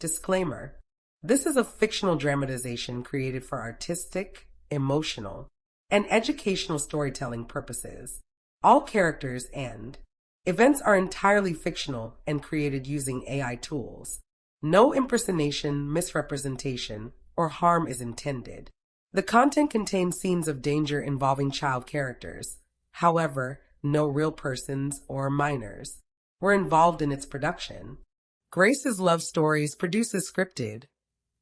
Disclaimer: this is a fictional dramatization created for artistic, emotional, and educational storytelling purposes. All characters and events are entirely fictional and created using AI tools. No impersonation, misrepresentation, or harm is intended. The content contains scenes of danger involving child characters. However, no real persons or minors were involved in its production. Grace's Love Stories produces scripted,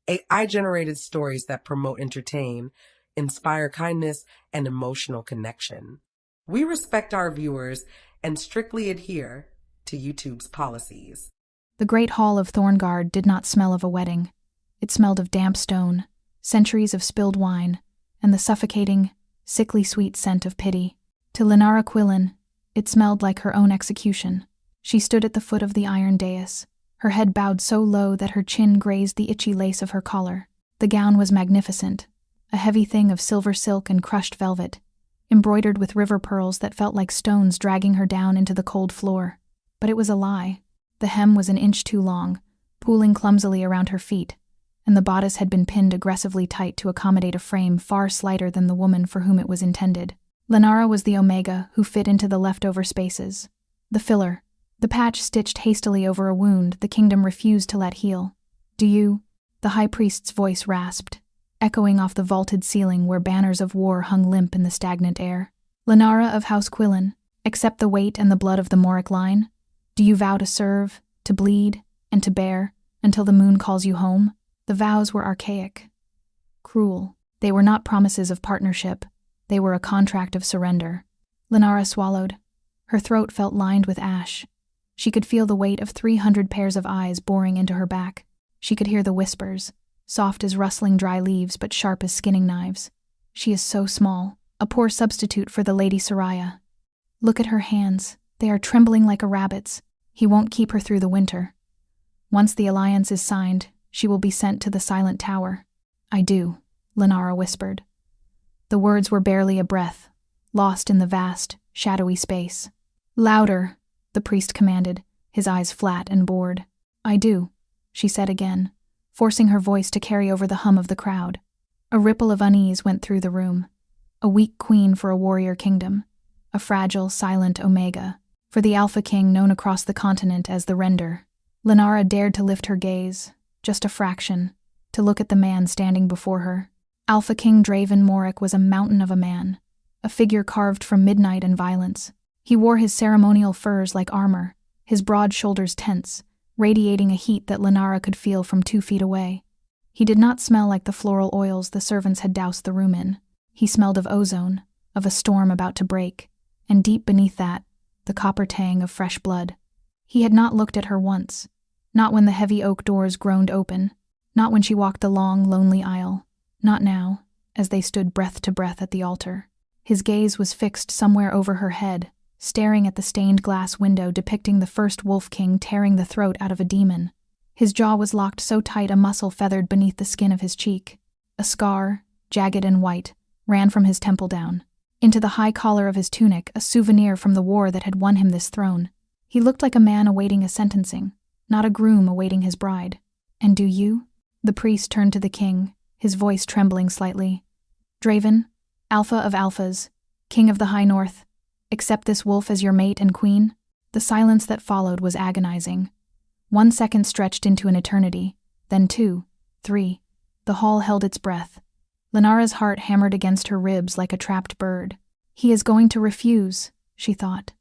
AI-generated stories that promote, entertain, inspire kindness, and emotional connection. We respect our viewers and strictly adhere to YouTube's policies. The great hall of Thorngard did not smell of a wedding. It smelled of damp stone, centuries of spilled wine, and the suffocating, sickly sweet scent of pity. To Lenara Quillen, it smelled like her own execution. She stood at the foot of the iron dais, her head bowed so low that her chin grazed the itchy lace of her collar. The gown was magnificent, a heavy thing of silver silk and crushed velvet, embroidered with river pearls that felt like stones dragging her down into the cold floor. But it was a lie. The hem was an inch too long, pooling clumsily around her feet, and the bodice had been pinned aggressively tight to accommodate a frame far slighter than the woman for whom it was intended. Lenara was the omega who fit into the leftover spaces. The filler, the patch stitched hastily over a wound the kingdom refused to let heal. "Do you?" the high priest's voice rasped, echoing off the vaulted ceiling where banners of war hung limp in the stagnant air. "Lenara of House Quillen, accept the weight and the blood of the Moric line? Do you vow to serve, to bleed, and to bear, until the moon calls you home?" The vows were archaic, cruel. They were not promises of partnership. They were a contract of surrender. Lenara swallowed. Her throat felt lined with ash. She could feel the weight of 300 pairs of eyes boring into her back. She could hear the whispers, soft as rustling dry leaves but sharp as skinning knives. "She is so small, a poor substitute for the Lady Soraya. Look at her hands. They are trembling like a rabbit's. He won't keep her through the winter. Once the alliance is signed, she will be sent to the Silent Tower." "I do," Lenara whispered. The words were barely a breath, lost in the vast, shadowy space. "Louder," the priest commanded, his eyes flat and bored. "I do," she said again, forcing her voice to carry over the hum of the crowd. A ripple of unease went through the room. A weak queen for a warrior kingdom. A fragile, silent omega for the Alpha King known across the continent as the Render. Lenara dared to lift her gaze, just a fraction, to look at the man standing before her. Alpha King Draven Moric was a mountain of a man, a figure carved from midnight and violence. He wore his ceremonial furs like armor, his broad shoulders tense, radiating a heat that Lenara could feel from 2 feet away. He did not smell like the floral oils the servants had doused the room in. He smelled of ozone, of a storm about to break, and deep beneath that, the copper tang of fresh blood. He had not looked at her once, not when the heavy oak doors groaned open, not when she walked the long, lonely aisle, not now, as they stood breath to breath at the altar. His gaze was fixed somewhere over her head, staring at the stained glass window depicting the first Wolf King tearing the throat out of a demon. His jaw was locked so tight a muscle feathered beneath the skin of his cheek. A scar, jagged and white, ran from his temple down. Into the high collar of his tunic, a souvenir from the war that had won him this throne. He looked like a man awaiting a sentencing, not a groom awaiting his bride. "And do you?" The priest turned to the king, his voice trembling slightly. "Draven, Alpha of Alphas, King of the High North, accept this wolf as your mate and queen?" The silence that followed was agonizing. 1 second stretched into an eternity, then 2, 3. The hall held its breath. Lenara's heart hammered against her ribs like a trapped bird. "He is going to refuse," she thought,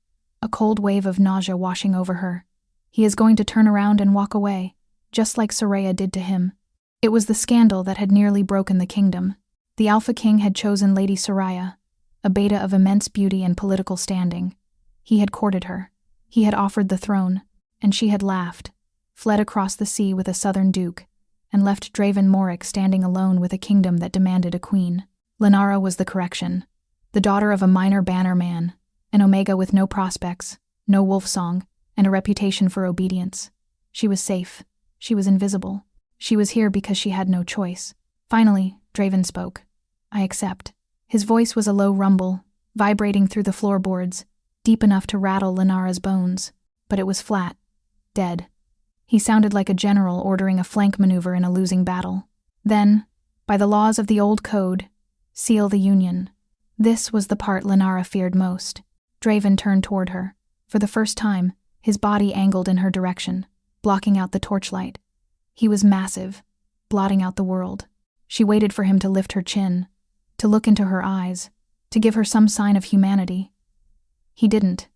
a cold wave of nausea washing over her. "He is going to turn around and walk away, just like Soraya did to him." It was the scandal that had nearly broken the kingdom. The Alpha King had chosen Lady Soraya, a beta of immense beauty and political standing. He had courted her. He had offered the throne, and she had laughed, fled across the sea with a southern duke, and left Draven Moric standing alone with a kingdom that demanded a queen. Lenara was the correction. The daughter of a minor banner man, an omega with no prospects, no wolf song, and a reputation for obedience. She was safe. She was invisible. She was here because she had no choice. Finally, Draven spoke. "I accept." His voice was a low rumble, vibrating through the floorboards, deep enough to rattle Lenara's bones, but it was flat, dead. He sounded like a general ordering a flank maneuver in a losing battle. Then, by the laws of the old code, seal the union. This was the part Lenara feared most. Draven turned toward her. For the first time, his body angled in her direction, blocking out the torchlight. He was massive, blotting out the world. She waited for him to lift her chin, to look into her eyes, to give her some sign of humanity. He didn't.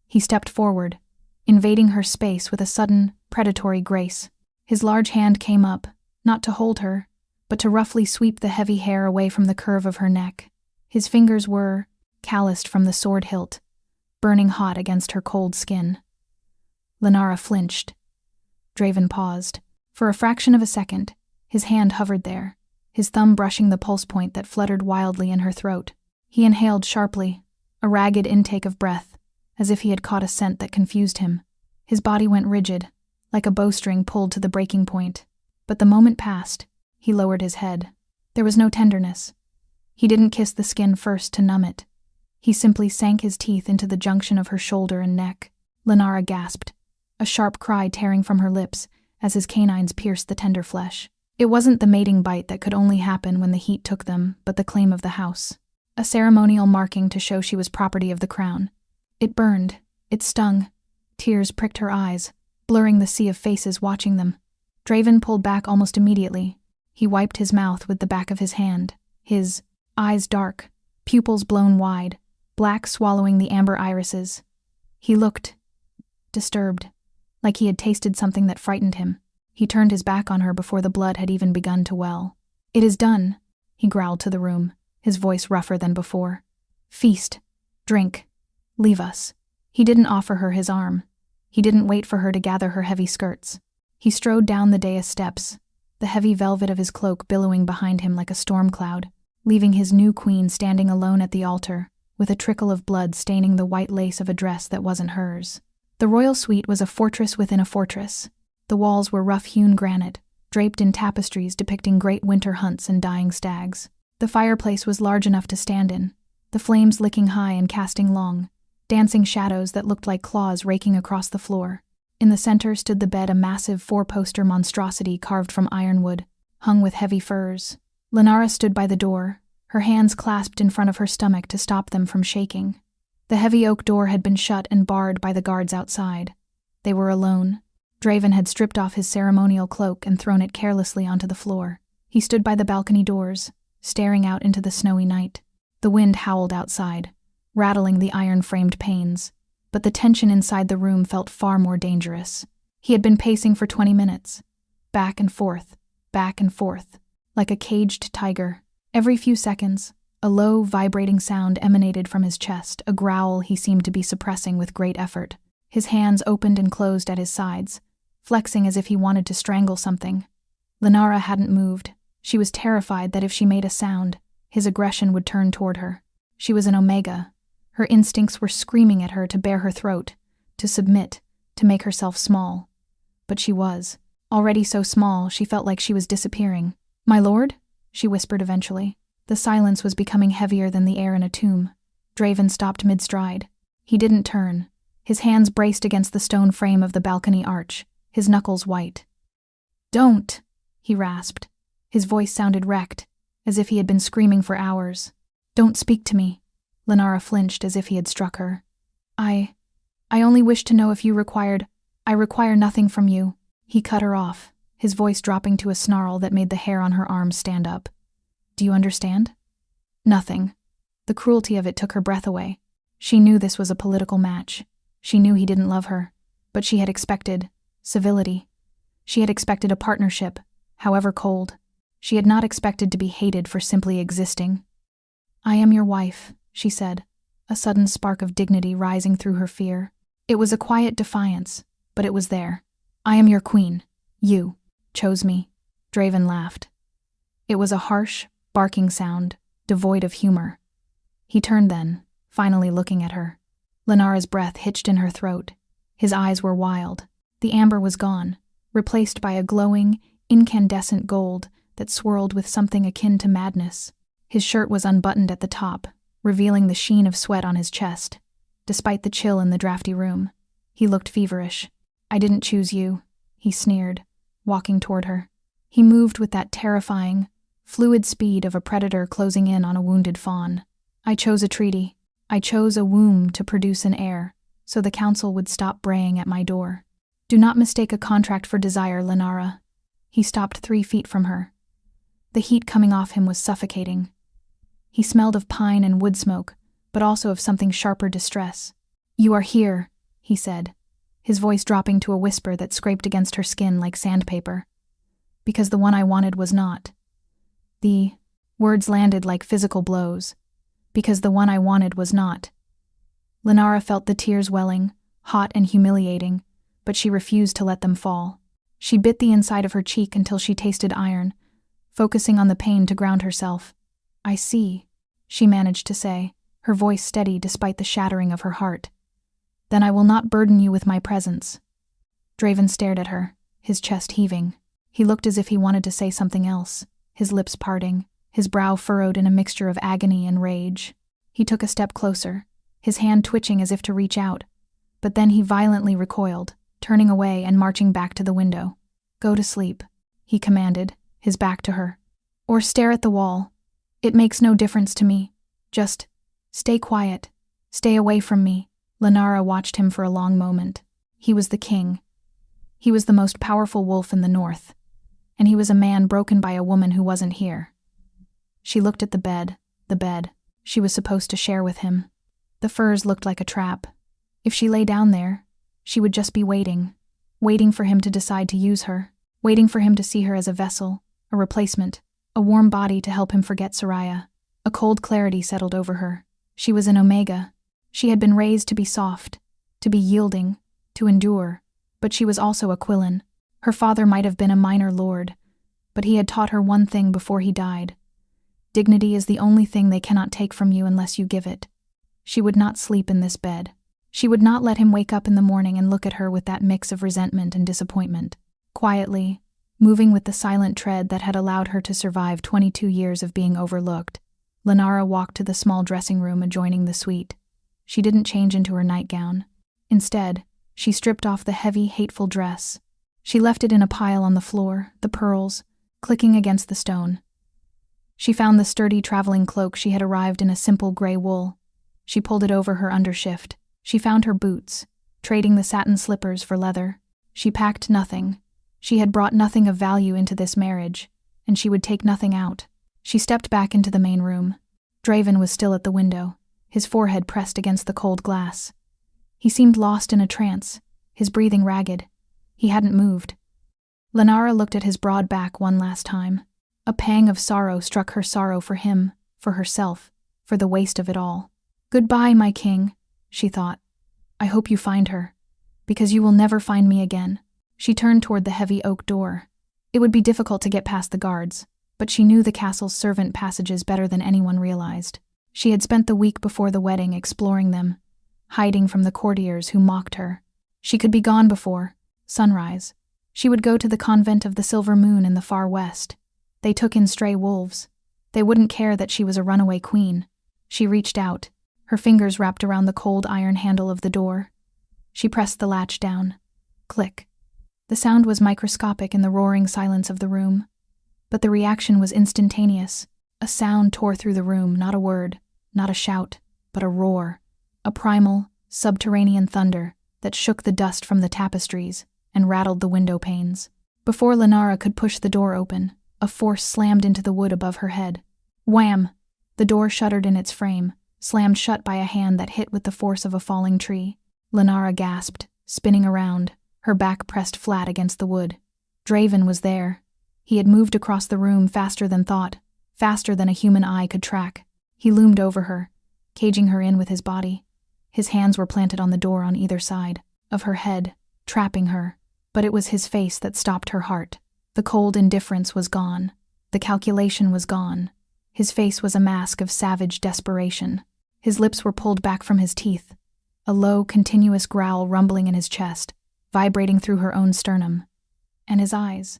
He stepped forward, invading her space with a sudden, predatory grace. His large hand came up, not to hold her, but to roughly sweep the heavy hair away from the curve of her neck. His fingers were, calloused from the sword hilt, burning hot against her cold skin. Lenara flinched. Draven paused. For a fraction of a second, his hand hovered there, his thumb brushing the pulse point that fluttered wildly in her throat. He inhaled sharply, a ragged intake of breath, as if he had caught a scent that confused him. His body went rigid, like a bowstring pulled to the breaking point. But the moment passed. He lowered his head. There was no tenderness. He didn't kiss the skin first to numb it. He simply sank his teeth into the junction of her shoulder and neck. Lenara gasped, a sharp cry tearing from her lips as his canines pierced the tender flesh. It wasn't the mating bite that could only happen when the heat took them, but the claim of the house. A ceremonial marking to show she was property of the crown. It burned. It stung. Tears pricked her eyes, blurring the sea of faces watching them. Draven pulled back almost immediately. He wiped his mouth with the back of his hand, his eyes dark, pupils blown wide, black swallowing the amber irises. He looked disturbed, like he had tasted something that frightened him. He turned his back on her before the blood had even begun to well. "It is done," he growled to the room, his voice rougher than before. "Feast. Drink. Leave us." He didn't offer her his arm. He didn't wait for her to gather her heavy skirts. He strode down the dais steps, the heavy velvet of his cloak billowing behind him like a storm cloud, leaving his new queen standing alone at the altar, with a trickle of blood staining the white lace of a dress that wasn't hers. The royal suite was a fortress within a fortress. The walls were rough-hewn granite, draped in tapestries depicting great winter hunts and dying stags. The fireplace was large enough to stand in, the flames licking high and casting long, dancing shadows that looked like claws raking across the floor. In the center stood the bed, a massive four-poster monstrosity carved from ironwood, hung with heavy furs. Lenara stood by the door, her hands clasped in front of her stomach to stop them from shaking. The heavy oak door had been shut and barred by the guards outside. They were alone. Draven had stripped off his ceremonial cloak and thrown it carelessly onto the floor. He stood by the balcony doors, staring out into the snowy night. The wind howled outside, rattling the iron-framed panes, but the tension inside the room felt far more dangerous. He had been pacing for 20 minutes, back and forth, like a caged tiger. Every few seconds, a low, vibrating sound emanated from his chest, a growl he seemed to be suppressing with great effort. His hands opened and closed at his sides, flexing as if he wanted to strangle something. Lenara hadn't moved. She was terrified that if she made a sound, his aggression would turn toward her. She was an Omega. Her instincts were screaming at her to bare her throat, to submit, to make herself small. But she was. Already so small, she felt like she was disappearing. "My lord?" she whispered eventually. The silence was becoming heavier than the air in a tomb. Draven stopped mid-stride. He didn't turn. His hands braced against the stone frame of the balcony arch, his knuckles white. "Don't," he rasped. His voice sounded wrecked, as if he had been screaming for hours. "Don't speak to me." Lenara flinched as if he had struck her. I only wish to know if you required— I require nothing from you." He cut her off, his voice dropping to a snarl that made the hair on her arms stand up. "Do you understand?" "Nothing." The cruelty of it took her breath away. She knew this was a political match. She knew he didn't love her, but she had expected civility. She had expected a partnership, however cold. She had not expected to be hated for simply existing. "I am your wife," she said, a sudden spark of dignity rising through her fear. It was a quiet defiance, but it was there. "I am your queen. You chose me." Draven laughed. It was a harsh, barking sound, devoid of humor. He turned then, finally looking at her. Lenara's breath hitched in her throat. His eyes were wild. The amber was gone, replaced by a glowing, incandescent gold that swirled with something akin to madness. His shirt was unbuttoned at the top, revealing the sheen of sweat on his chest. Despite the chill in the drafty room, he looked feverish. "I didn't choose you," he sneered, walking toward her. He moved with that terrifying, fluid speed of a predator closing in on a wounded fawn. I chose a treaty. I chose a womb to produce an heir, so the council would stop braying at my door. Do not mistake a contract for desire, Lenara. He stopped 3 feet from her. The heat coming off him was suffocating. He smelled of pine and wood smoke, but also of something sharper distress. You are here, he said, his voice dropping to a whisper that scraped against her skin like sandpaper. Because the one I wanted was not. The words landed like physical blows. Because the one I wanted was not. Lenara felt the tears welling, hot and humiliating, but she refused to let them fall. She bit the inside of her cheek until she tasted iron, focusing on the pain to ground herself. I see, she managed to say, her voice steady despite the shattering of her heart. Then I will not burden you with my presence. Draven stared at her, his chest heaving. He looked as if he wanted to say something else, his lips parting, his brow furrowed in a mixture of agony and rage. He took a step closer, his hand twitching as if to reach out, but then he violently recoiled, turning away and marching back to the window. Go to sleep, he commanded, his back to her. Or stare at the wall. It makes no difference to me. Just stay quiet. Stay away from me. Lenara watched him for a long moment. He was the king. He was the most powerful wolf in the north, and he was a man broken by a woman who wasn't here. She looked at the bed she was supposed to share with him. The furs looked like a trap. If she lay down there, she would just be waiting for him to decide to use her, waiting for him to see her as a vessel, a replacement, a warm body to help him forget Soraya. A cold clarity settled over her. She was an Omega. She had been raised to be soft, to be yielding, to endure, but she was also a Quillen. Her father might have been a minor lord, but he had taught her one thing before he died. Dignity is the only thing they cannot take from you unless you give it. She would not sleep in this bed. She would not let him wake up in the morning and look at her with that mix of resentment and disappointment. Quietly, moving with the silent tread that had allowed her to survive 22 years of being overlooked, Lenara walked to the small dressing room adjoining the suite. She didn't change into her nightgown. Instead, she stripped off the heavy, hateful dress. She left it in a pile on the floor, the pearls, clicking against the stone. She found the sturdy traveling cloak she had arrived in a simple gray wool. She pulled it over her undershift. She found her boots, trading the satin slippers for leather. She packed nothing. She had brought nothing of value into this marriage, and she would take nothing out. She stepped back into the main room. Draven was still at the window, his forehead pressed against the cold glass. He seemed lost in a trance, his breathing ragged. He hadn't moved. Lenara looked at his broad back one last time. A pang of sorrow struck her, sorrow for him, for herself, for the waste of it all. Goodbye, my king, she thought. I hope you find her, because you will never find me again. She turned toward the heavy oak door. It would be difficult to get past the guards, but she knew the castle's servant passages better than anyone realized. She had spent the week before the wedding exploring them, hiding from the courtiers who mocked her. She could be gone before sunrise. She would go to the convent of the Silver Moon in the far west. They took in stray wolves. They wouldn't care that she was a runaway queen. She reached out, her fingers wrapped around the cold iron handle of the door. She pressed the latch down. Click. The sound was microscopic in the roaring silence of the room, but the reaction was instantaneous. A sound tore through the room, not a word, not a shout, but a roar, a primal, subterranean thunder that shook the dust from the tapestries and rattled the window panes. Before Lenara could push the door open, a force slammed into the wood above her head. Wham! The door shuddered in its frame, slammed shut by a hand that hit with the force of a falling tree. Lenara gasped, spinning around, her back pressed flat against the wood. Draven was there. He had moved across the room faster than thought, faster than a human eye could track. He loomed over her, caging her in with his body. His hands were planted on the door on either side of her head, trapping her, but it was his face that stopped her heart. The cold indifference was gone. The calculation was gone. His face was a mask of savage desperation. His lips were pulled back from his teeth, a low, continuous growl rumbling in his chest, vibrating through her own sternum. And his eyes.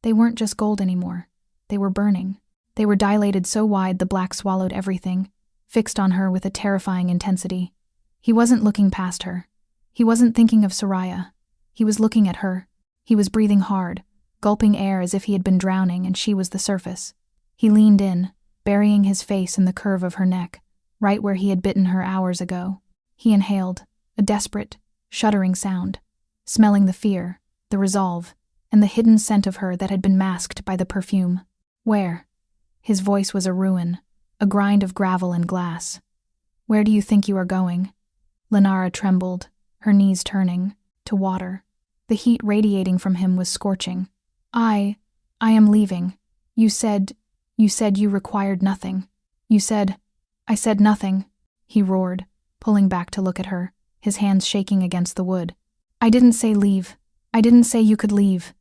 They weren't just gold anymore. They were burning. They were dilated so wide the black swallowed everything, fixed on her with a terrifying intensity. He wasn't looking past her. He wasn't thinking of Soraya. He was looking at her. He was breathing hard, gulping air as if he had been drowning and she was the surface. He leaned in, burying his face in the curve of her neck, right where he had bitten her hours ago. He inhaled, a desperate, shuddering sound, smelling the fear, the resolve, and the hidden scent of her that had been masked by the perfume. Where? His voice was a ruin, a grind of gravel and glass. Where do you think you are going? Lenara trembled, her knees turning, to water. The heat radiating from him was scorching. I am leaving. You said you required nothing. I said nothing, he roared, pulling back to look at her, his hands shaking against the wood. I didn't say leave. I didn't say you could leave.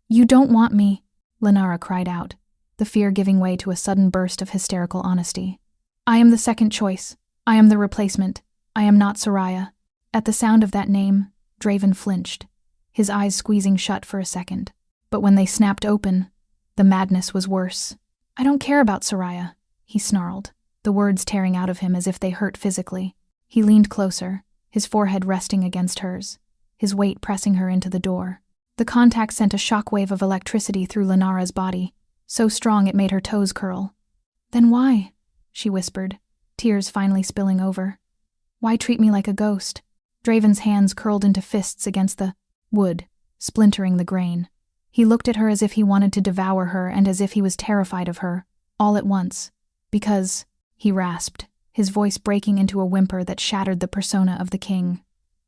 You don't want me, Lenara cried out, the fear giving way to a sudden burst of hysterical honesty. I am the second choice. I am the replacement. I am not Soraya. At the sound of that name, Draven flinched, his eyes squeezing shut for a second. But when they snapped open, the madness was worse. I don't care about Soraya, he snarled, the words tearing out of him as if they hurt physically. He leaned closer, his forehead resting against hers, his weight pressing her into the door. The contact sent a shockwave of electricity through Lenara's body, so strong it made her toes curl. Then why? She whispered, tears finally spilling over. Why treat me like a ghost? Draven's hands curled into fists against the wood, splintering the grain. He looked at her as if he wanted to devour her and as if he was terrified of her, all at once. Because, he rasped, his voice breaking into a whimper that shattered the persona of the king.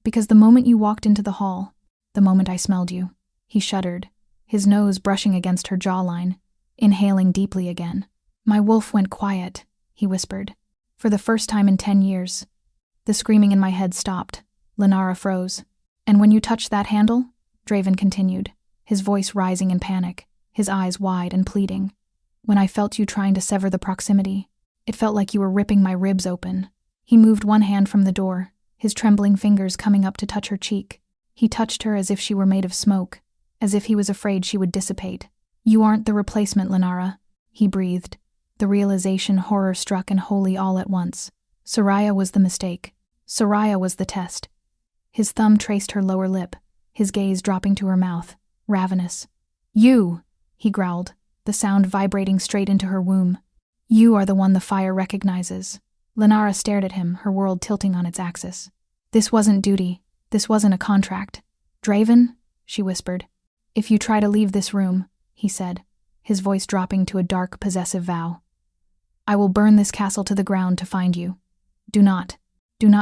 Because the moment you walked into the hall, the moment I smelled you, he shuddered, his nose brushing against her jawline, inhaling deeply again. My wolf went quiet, he whispered, for the first time in 10 years. The screaming in my head stopped. Lenara froze. And when you touched that handle? Draven continued, his voice rising in panic, his eyes wide and pleading. When I felt you trying to sever the proximity, it felt like you were ripping my ribs open. He moved one hand from the door, his trembling fingers coming up to touch her cheek. He touched her as if she were made of smoke, as if he was afraid she would dissipate. You aren't the replacement, Lenara, he breathed, the realization horror-struck and wholly all at once. Soraya was the mistake. Soraya was the test. His thumb traced her lower lip, his gaze dropping to her mouth, ravenous. You, he growled, the sound vibrating straight into her womb. You are the one the fire recognizes. Lenara stared at him, her world tilting on its axis. This wasn't duty. This wasn't a contract. Draven, she whispered. If you try to leave this room, he said, his voice dropping to a dark, possessive vow, I will burn this castle to the ground to find you. Do not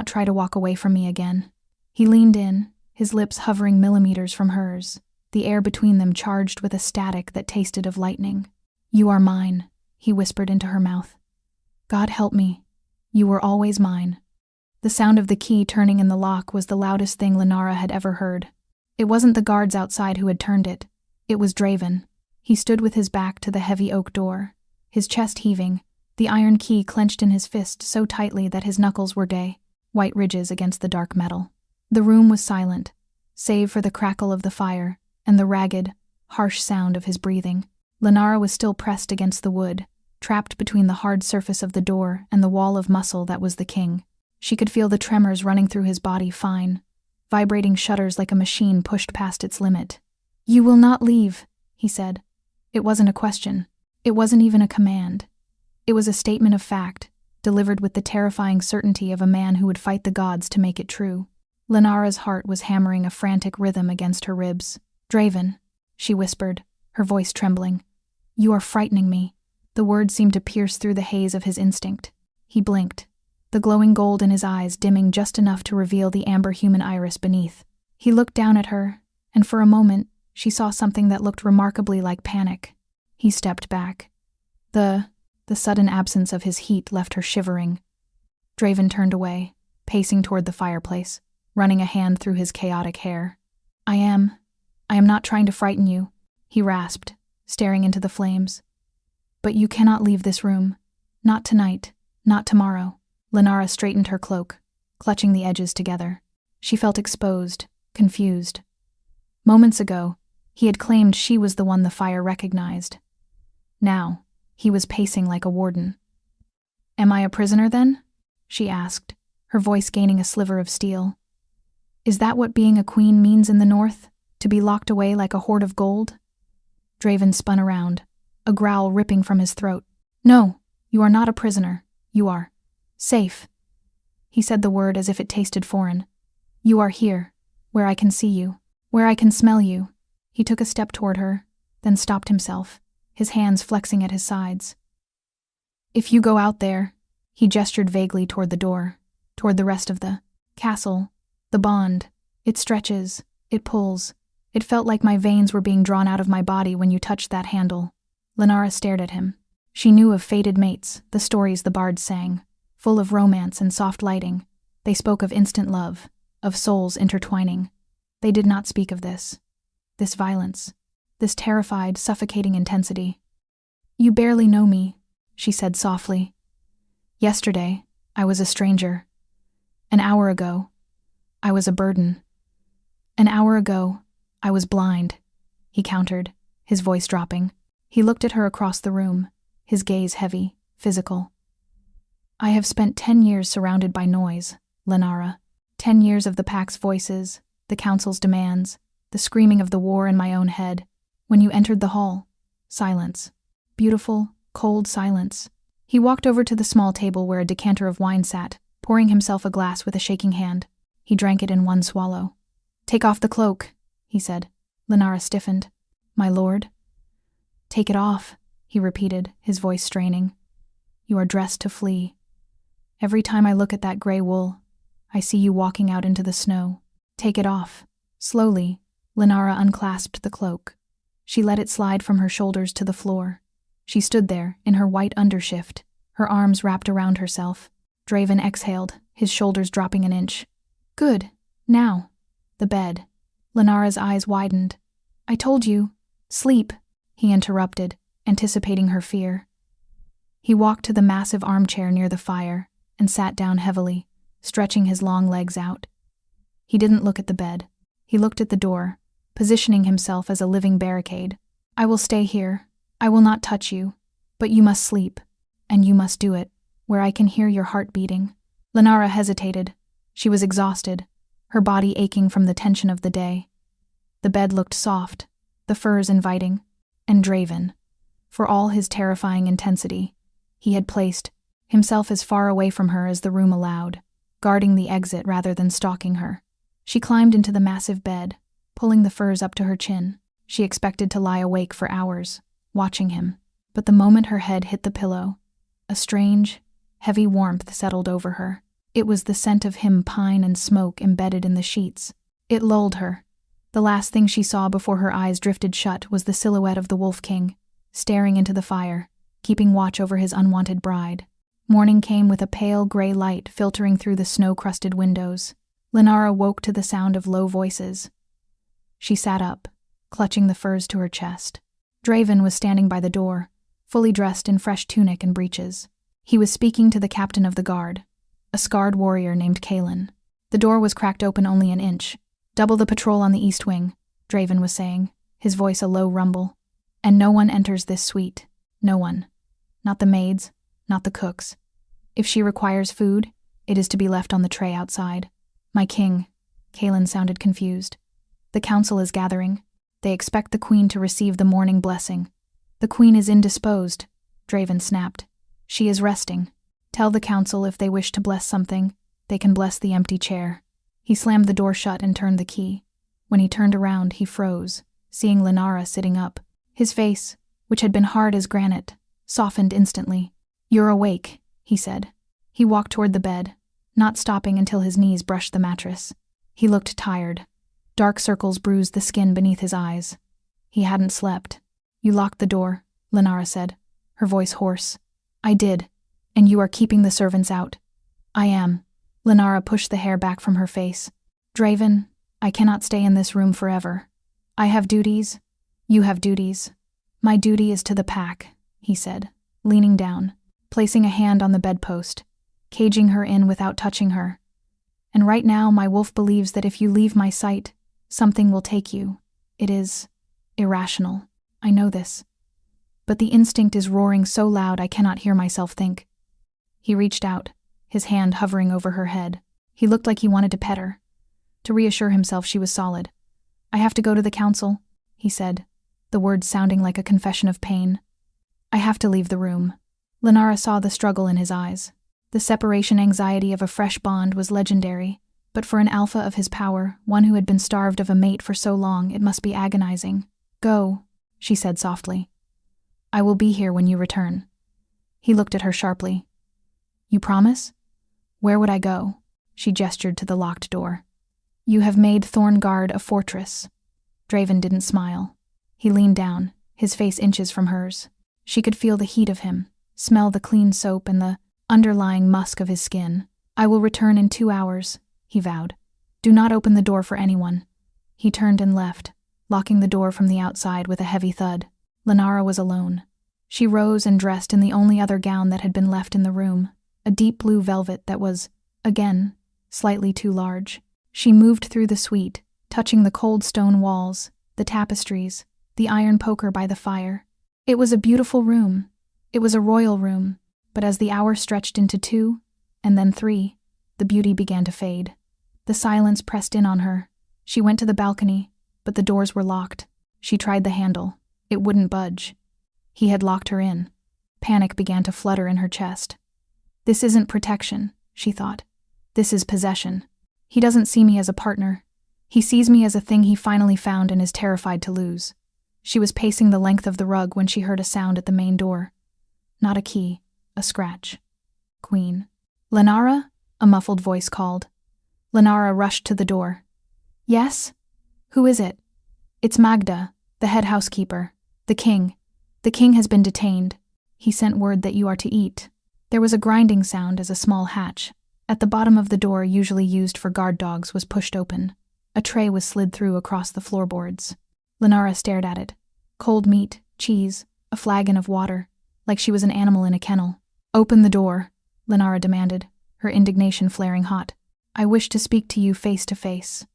try to walk away from me again. He leaned in, his lips hovering millimeters from hers, the air between them charged with a static that tasted of lightning. You are mine, he whispered into her mouth. God help me. You were always mine. The sound of the key turning in the lock was the loudest thing Lenara had ever heard. It wasn't the guards outside who had turned it. It was Draven. He stood with his back to the heavy oak door, his chest heaving, the iron key clenched in his fist so tightly that his knuckles were gay, white ridges against the dark metal. The room was silent, save for the crackle of the fire and the ragged, harsh sound of his breathing. Lenara was still pressed against the wood, trapped between the hard surface of the door and the wall of muscle that was the king. She could feel the tremors running through his body fine, vibrating shudders like a machine pushed past its limit. You will not leave, he said. It wasn't a question. It wasn't even a command. It was a statement of fact, delivered with the terrifying certainty of a man who would fight the gods to make it true. Lenara's heart was hammering a frantic rhythm against her ribs. Draven, she whispered, her voice trembling. You are frightening me. The words seemed to pierce through the haze of his instinct. He blinked, the glowing gold in his eyes dimming just enough to reveal the amber human iris beneath. He looked down at her, and for a moment, she saw something that looked remarkably like panic. He stepped back. The sudden absence of his heat left her shivering. Draven turned away, pacing toward the fireplace, running a hand through his chaotic hair. I am not trying to frighten you, he rasped, staring into the flames. But you cannot leave this room. Not tonight, not tomorrow. Lenara straightened her cloak, clutching the edges together. She felt exposed, confused. Moments ago, he had claimed she was the one the fire recognized. Now, he was pacing like a warden. Am I a prisoner then? She asked, her voice gaining a sliver of steel. Is that what being a queen means in the north? To be locked away like a hoard of gold? Draven spun around, a growl ripping from his throat. No, you are not a prisoner. You are safe. He said the word as if it tasted foreign. You are here, where I can see you, where I can smell you. He took a step toward her, then stopped himself, his hands flexing at his sides. If you go out there, he gestured vaguely toward the door, toward the rest of the castle, the bond. It stretches, it pulls. It felt like my veins were being drawn out of my body when you touched that handle. Lenara stared at him. She knew of fated mates, the stories the bards sang, full of romance and soft lighting. They spoke of instant love, of souls intertwining. They did not speak of this violence, this terrified, suffocating intensity. You barely know me, she said softly. Yesterday, I was a stranger. An hour ago, I was a burden. An hour ago, I was blind, he countered, his voice dropping. He looked at her across the room, his gaze heavy, physical. I have spent 10 years surrounded by noise, Lenara. 10 years of the pack's voices, the council's demands, the screaming of the war in my own head. When you entered the hall, silence. Beautiful, cold silence. He walked over to the small table where a decanter of wine sat, pouring himself a glass with a shaking hand. He drank it in one swallow. Take off the cloak, he said. Lenara stiffened. My lord? Take it off, he repeated, his voice straining. You are dressed to flee. Every time I look at that gray wool, I see you walking out into the snow. Take it off. Slowly, Lenara unclasped the cloak. She let it slide from her shoulders to the floor. She stood there, in her white undershift, her arms wrapped around herself. Draven exhaled, his shoulders dropping an inch. Good. Now. The bed. Lenara's eyes widened. I told you. Sleep, he interrupted, anticipating her fear. He walked to the massive armchair near the fire and sat down heavily, stretching his long legs out. He didn't look at the bed. He looked at the door, positioning himself as a living barricade. I will stay here. I will not touch you. But you must sleep, and you must do it, where I can hear your heart beating. Lenara hesitated. She was exhausted, her body aching from the tension of the day. The bed looked soft, the furs inviting, and Draven, for all his terrifying intensity, he had placed himself as far away from her as the room allowed, guarding the exit rather than stalking her. She climbed into the massive bed, pulling the furs up to her chin. She expected to lie awake for hours, watching him. But the moment her head hit the pillow, a strange, heavy warmth settled over her. It was the scent of him, pine and smoke embedded in the sheets. It lulled her. The last thing she saw before her eyes drifted shut was the silhouette of the Wolf King, staring into the fire, keeping watch over his unwanted bride. Morning came with a pale gray light filtering through the snow-crusted windows. Lenara woke to the sound of low voices. She sat up, clutching the furs to her chest. Draven was standing by the door, fully dressed in fresh tunic and breeches. He was speaking to the captain of the guard, a scarred warrior named Kalen. The door was cracked open only an inch. Double the patrol on the east wing, Draven was saying, his voice a low rumble. And no one enters this suite. No one. Not the maids, not the cooks. If she requires food, it is to be left on the tray outside. My king, Kalen sounded confused. The council is gathering. They expect the queen to receive the morning blessing. The queen is indisposed, Draven snapped. She is resting. Tell the council if they wish to bless something, they can bless the empty chair. He slammed the door shut and turned the key. When he turned around, he froze, seeing Lenara sitting up. His face, which had been hard as granite, softened instantly. You're awake, he said. He walked toward the bed, not stopping until his knees brushed the mattress. He looked tired. Dark circles bruised the skin beneath his eyes. He hadn't slept. You locked the door, Lenara said, her voice hoarse. I did, and you are keeping the servants out. I am. Lenara pushed the hair back from her face. Draven, I cannot stay in this room forever. I have duties. You have duties. My duty is to the pack, he said, leaning down, placing a hand on the bedpost, caging her in without touching her. And right now my wolf believes that if you leave my sight, something will take you. It is irrational. I know this. But the instinct is roaring so loud I cannot hear myself think. He reached out, his hand hovering over her head. He looked like he wanted to pet her, to reassure himself she was solid. I have to go to the council, he said, the words sounding like a confession of pain. I have to leave the room. Lenara saw the struggle in his eyes. The separation anxiety of a fresh bond was legendary, but for an alpha of his power, one who had been starved of a mate for so long, it must be agonizing. Go, she said softly. I will be here when you return. He looked at her sharply. You promise? Where would I go? She gestured to the locked door. You have made Thorngard a fortress. Draven didn't smile. He leaned down, his face inches from hers. She could feel the heat of him, smell the clean soap and the underlying musk of his skin. I will return in 2 hours, he vowed. Do not open the door for anyone. He turned and left, locking the door from the outside with a heavy thud. Lenara was alone. She rose and dressed in the only other gown that had been left in the room, a deep blue velvet that was, again, slightly too large. She moved through the suite, touching the cold stone walls, the tapestries, the iron poker by the fire. It was a beautiful room. It was a royal room, but as the hour stretched into 2, and then 3, the beauty began to fade. The silence pressed in on her. She went to the balcony, but the doors were locked. She tried the handle. It wouldn't budge. He had locked her in. Panic began to flutter in her chest. This isn't protection, she thought. This is possession. He doesn't see me as a partner. He sees me as a thing he finally found and is terrified to lose. She was pacing the length of the rug when she heard a sound at the main door. Not a key, a scratch. Queen. Lenara? A muffled voice called. Lenara rushed to the door. Yes? Who is it? It's Magda, the head housekeeper. The king. The king has been detained. He sent word that you are to eat. There was a grinding sound as a small hatch, at the bottom of the door usually used for guard dogs, was pushed open. A tray was slid through across the floorboards. Lenara stared at it. Cold meat, cheese, a flagon of water, like she was an animal in a kennel. Open the door, Lenara demanded, her indignation flaring hot. I wish to speak to you face to face.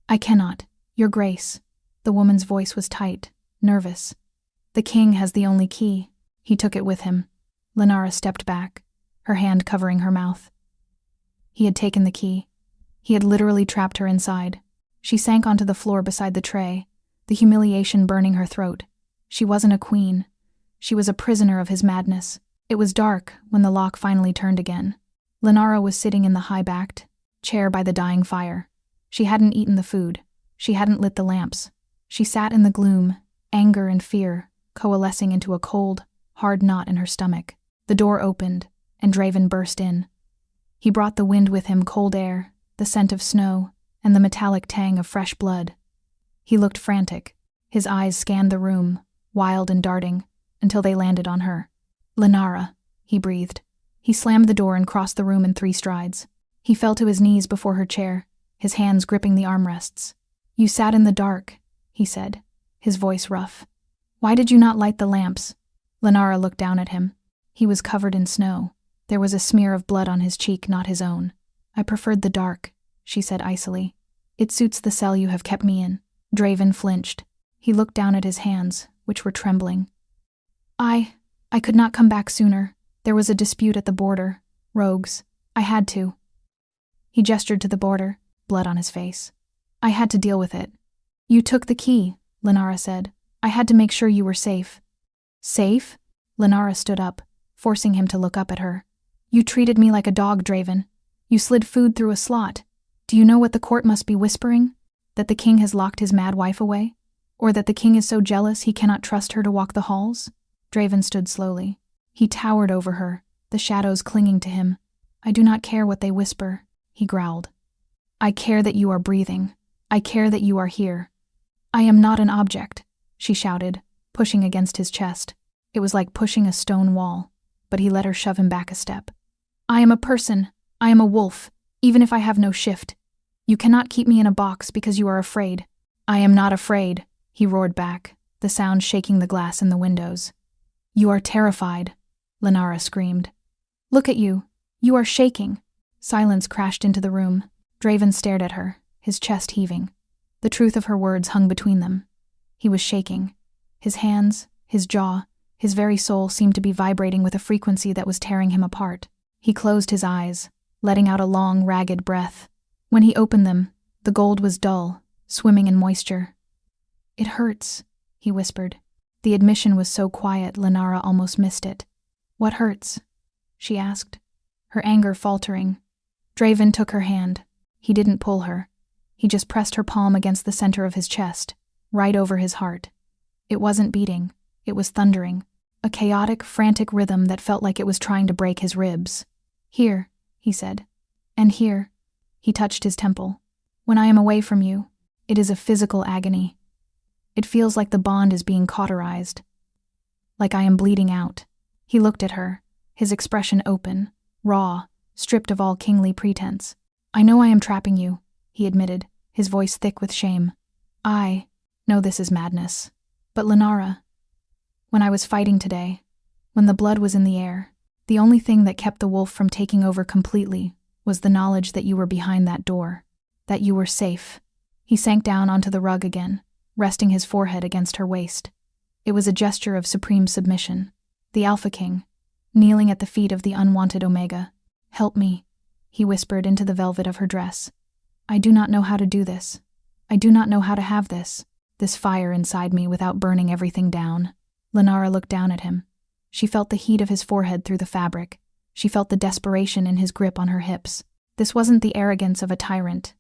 I cannot, Your Grace. The woman's voice was tight, nervous. The king has the only key. He took it with him. Lenara stepped back, her hand covering her mouth. He had taken the key. He had literally trapped her inside. She sank onto the floor beside the tray, the humiliation burning her throat. She wasn't a queen. She was a prisoner of his madness. It was dark when the lock finally turned again. Lenara was sitting in the high-backed chair by the dying fire. She hadn't eaten the food. She hadn't lit the lamps. She sat in the gloom, anger and fear coalescing into a cold, hard knot in her stomach. The door opened, and Draven burst in. He brought the wind with him, cold air, the scent of snow, and the metallic tang of fresh blood. He looked frantic. His eyes scanned the room, wild and darting, until they landed on her. Lenara, he breathed. He slammed the door and crossed the room in 3 strides. He fell to his knees before her chair, his hands gripping the armrests. You sat in the dark, he said, his voice rough. Why did you not light the lamps? Lenara looked down at him. He was covered in snow. There was a smear of blood on his cheek, not his own. I preferred the dark, she said icily. It suits the cell you have kept me in. Draven flinched. He looked down at his hands, which were trembling. I could not come back sooner. There was a dispute at the border. Rogues. I had to. He gestured to the border, blood on his face. I had to deal with it. You took the key, Lenara said. I had to make sure you were safe. Safe? Lenara stood up, forcing him to look up at her. You treated me like a dog, Draven. You slid food through a slot. Do you know what the court must be whispering? That the king has locked his mad wife away? Or that the king is so jealous he cannot trust her to walk the halls? Draven stood slowly. He towered over her, the shadows clinging to him. I do not care what they whisper, he growled. I care that you are breathing. I care that you are here. I am not an object, she shouted, pushing against his chest. It was like pushing a stone wall, but he let her shove him back a step. I am a person. I am a wolf, even if I have no shift. You cannot keep me in a box because you are afraid. I am not afraid, he roared back, the sound shaking the glass in the windows. You are terrified, Lenara screamed. Look at you. You are shaking. Silence crashed into the room. Draven stared at her, his chest heaving. The truth of her words hung between them. He was shaking. His hands, his jaw, his very soul seemed to be vibrating with a frequency that was tearing him apart. He closed his eyes, letting out a long, ragged breath. When he opened them, the gold was dull, swimming in moisture. "It hurts," he whispered. The admission was so quiet Lenara almost missed it. "What hurts?" she asked, her anger faltering. Draven took her hand. He didn't pull her. He just pressed her palm against the center of his chest, right over his heart. It wasn't beating. It was thundering. A chaotic, frantic rhythm that felt like it was trying to break his ribs. "Here," he said. "And here." He touched his temple. "When I am away from you, it is a physical agony. It feels like the bond is being cauterized. Like I am bleeding out." He looked at her, his expression open, raw, stripped of all kingly pretense. "I know I am trapping you," he admitted, his voice thick with shame. "I know this is madness. But Lenara, when I was fighting today, when the blood was in the air, the only thing that kept the wolf from taking over completely was the knowledge that you were behind that door, that you were safe." He sank down onto the rug again, resting his forehead against her waist. It was a gesture of supreme submission. The Alpha King, kneeling at the feet of the unwanted Omega. "Help me," he whispered into the velvet of her dress. "I do not know how to do this. I do not know how to have this fire inside me without burning everything down." Lenara looked down at him. She felt the heat of his forehead through the fabric. She felt the desperation in his grip on her hips. This wasn't the arrogance of a tyrant.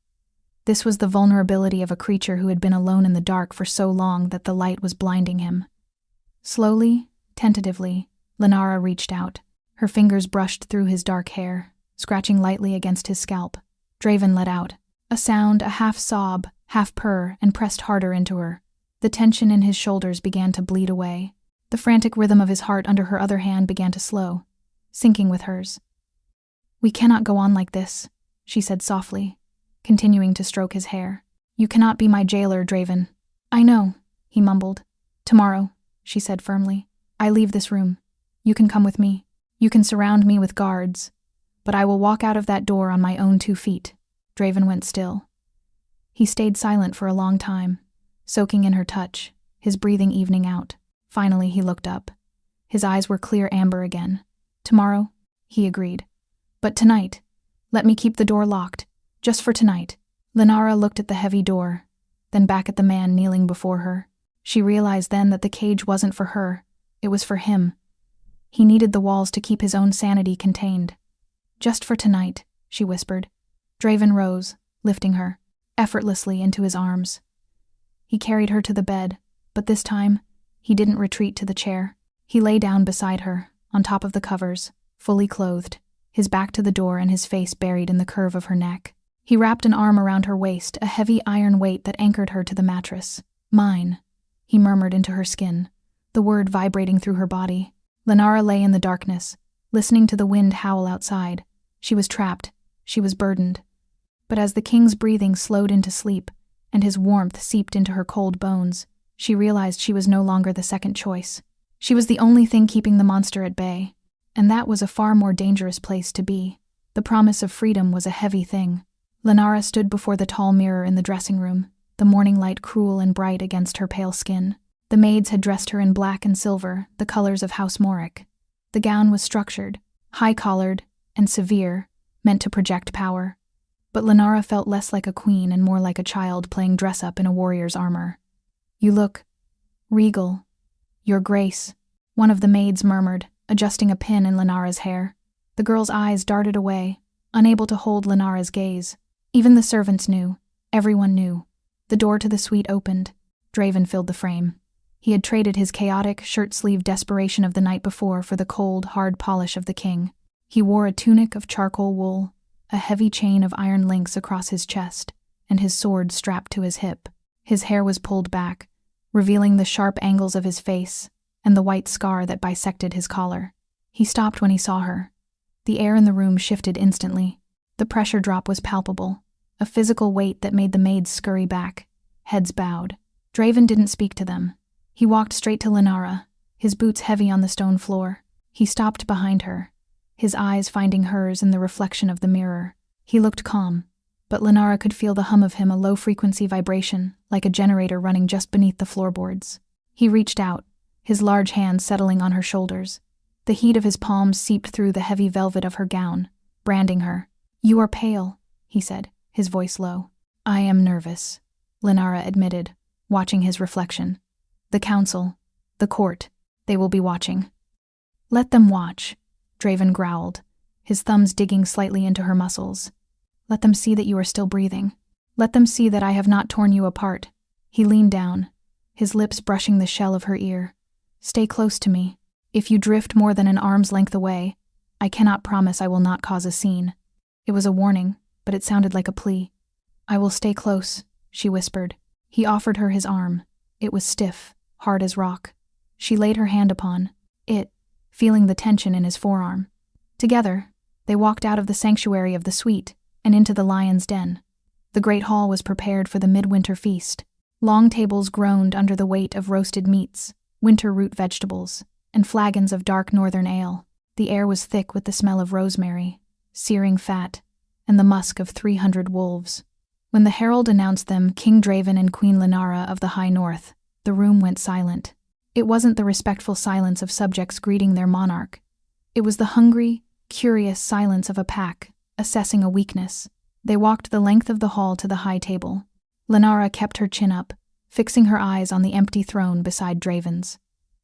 This was the vulnerability of a creature who had been alone in the dark for so long that the light was blinding him. Slowly, tentatively, Lenara reached out. Her fingers brushed through his dark hair, scratching lightly against his scalp. Draven let out a sound, a half sob, half purr, and pressed harder into her. The tension in his shoulders began to bleed away. The frantic rhythm of his heart under her other hand began to slow, syncing with hers. "We cannot go on like this," she said softly, continuing to stroke his hair. "You cannot be my jailer, Draven." "I know," he mumbled. "Tomorrow," she said firmly, "I leave this room. You can come with me. You can surround me with guards. But I will walk out of that door on my own 2 feet." Draven went still. He stayed silent for a long time, soaking in her touch, his breathing evening out. Finally, he looked up. His eyes were clear amber again. "Tomorrow," he agreed. "But tonight, let me keep the door locked, just for tonight." Lenara looked at the heavy door, then back at the man kneeling before her. She realized then that the cage wasn't for her, it was for him. He needed the walls to keep his own sanity contained. "Just for tonight," she whispered. Draven rose, lifting her, effortlessly into his arms. He carried her to the bed, but this time, he didn't retreat to the chair. He lay down beside her, on top of the covers, fully clothed, his back to the door and his face buried in the curve of her neck. He wrapped an arm around her waist, a heavy iron weight that anchored her to the mattress. "Mine," he murmured into her skin, the word vibrating through her body. Lenara lay in the darkness, listening to the wind howl outside. She was trapped. She was burdened. But as the king's breathing slowed into sleep, and his warmth seeped into her cold bones, she realized she was no longer the second choice. She was the only thing keeping the monster at bay, and that was a far more dangerous place to be. The promise of freedom was a heavy thing. Lenara stood before the tall mirror in the dressing room, the morning light cruel and bright against her pale skin. The maids had dressed her in black and silver, the colors of House Morick. The gown was structured, high-collared, and severe, meant to project power. But Lenara felt less like a queen and more like a child playing dress-up in a warrior's armor. "You look regal. Your Grace," one of the maids murmured, adjusting a pin in Lenara's hair. The girl's eyes darted away, unable to hold Lenara's gaze. Even the servants knew. Everyone knew. The door to the suite opened. Draven filled the frame. He had traded his chaotic, shirt-sleeve desperation of the night before for the cold, hard polish of the king. He wore a tunic of charcoal wool, a heavy chain of iron links across his chest, and his sword strapped to his hip. His hair was pulled back, revealing the sharp angles of his face and the white scar that bisected his collar. He stopped when he saw her. The air in the room shifted instantly. The pressure drop was palpable, a physical weight that made the maids scurry back, heads bowed. Draven didn't speak to them. He walked straight to Lenara, his boots heavy on the stone floor. He stopped behind her, his eyes finding hers in the reflection of the mirror. He looked calm, but Lenara could feel the hum of him, a low-frequency vibration, like a generator running just beneath the floorboards. He reached out, his large hands settling on her shoulders. The heat of his palms seeped through the heavy velvet of her gown, branding her. "You are pale," he said, his voice low. "I am nervous," Lenara admitted, watching his reflection. The council, the court, they will be watching. Let them watch, Draven growled, his thumbs digging slightly into her muscles. Let them see that you are still breathing. Let them see that I have not torn you apart. He leaned down, his lips brushing the shell of her ear. Stay close to me. If you drift more than an arm's length away, I cannot promise I will not cause a scene. It was a warning, but it sounded like a plea. I will stay close, she whispered. He offered her his arm. It was stiff, hard as rock. She laid her hand upon it, feeling the tension in his forearm. Together, they walked out of the sanctuary of the suite and into the lion's den. The great hall was prepared for the midwinter feast. Long tables groaned under the weight of roasted meats, winter root vegetables, and flagons of dark northern ale. The air was thick with the smell of rosemary, searing fat, and the musk of 300 wolves. When the herald announced them King Draven and Queen Lenara of the High North, the room went silent. It wasn't the respectful silence of subjects greeting their monarch. It was the hungry, curious silence of a pack, assessing a weakness. They walked the length of the hall to the high table. Lenara kept her chin up, fixing her eyes on the empty throne beside Draven's.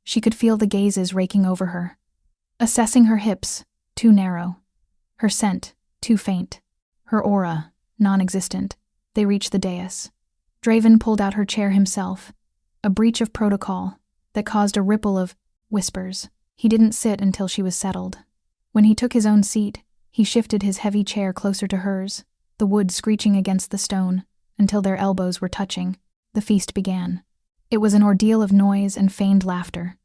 She could feel the gazes raking over her. Assessing her hips, too narrow. Her scent, too faint. Her aura, non-existent. They reached the dais. Draven pulled out her chair himself, a breach of protocol that caused a ripple of whispers. He didn't sit until she was settled. When he took his own seat, he shifted his heavy chair closer to hers, the wood screeching against the stone, until their elbows were touching. The feast began. It was an ordeal of noise and feigned laughter.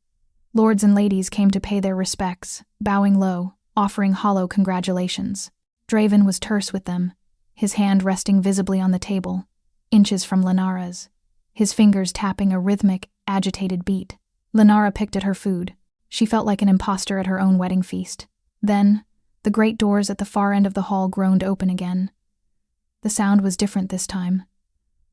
Lords and ladies came to pay their respects, bowing low, offering hollow congratulations. Draven was terse with them, his hand resting visibly on the table, inches from Lenara's, his fingers tapping a rhythmic, agitated beat. Lenara picked at her food. She felt like an imposter at her own wedding feast. Then, the great doors at the far end of the hall groaned open again. The sound was different this time.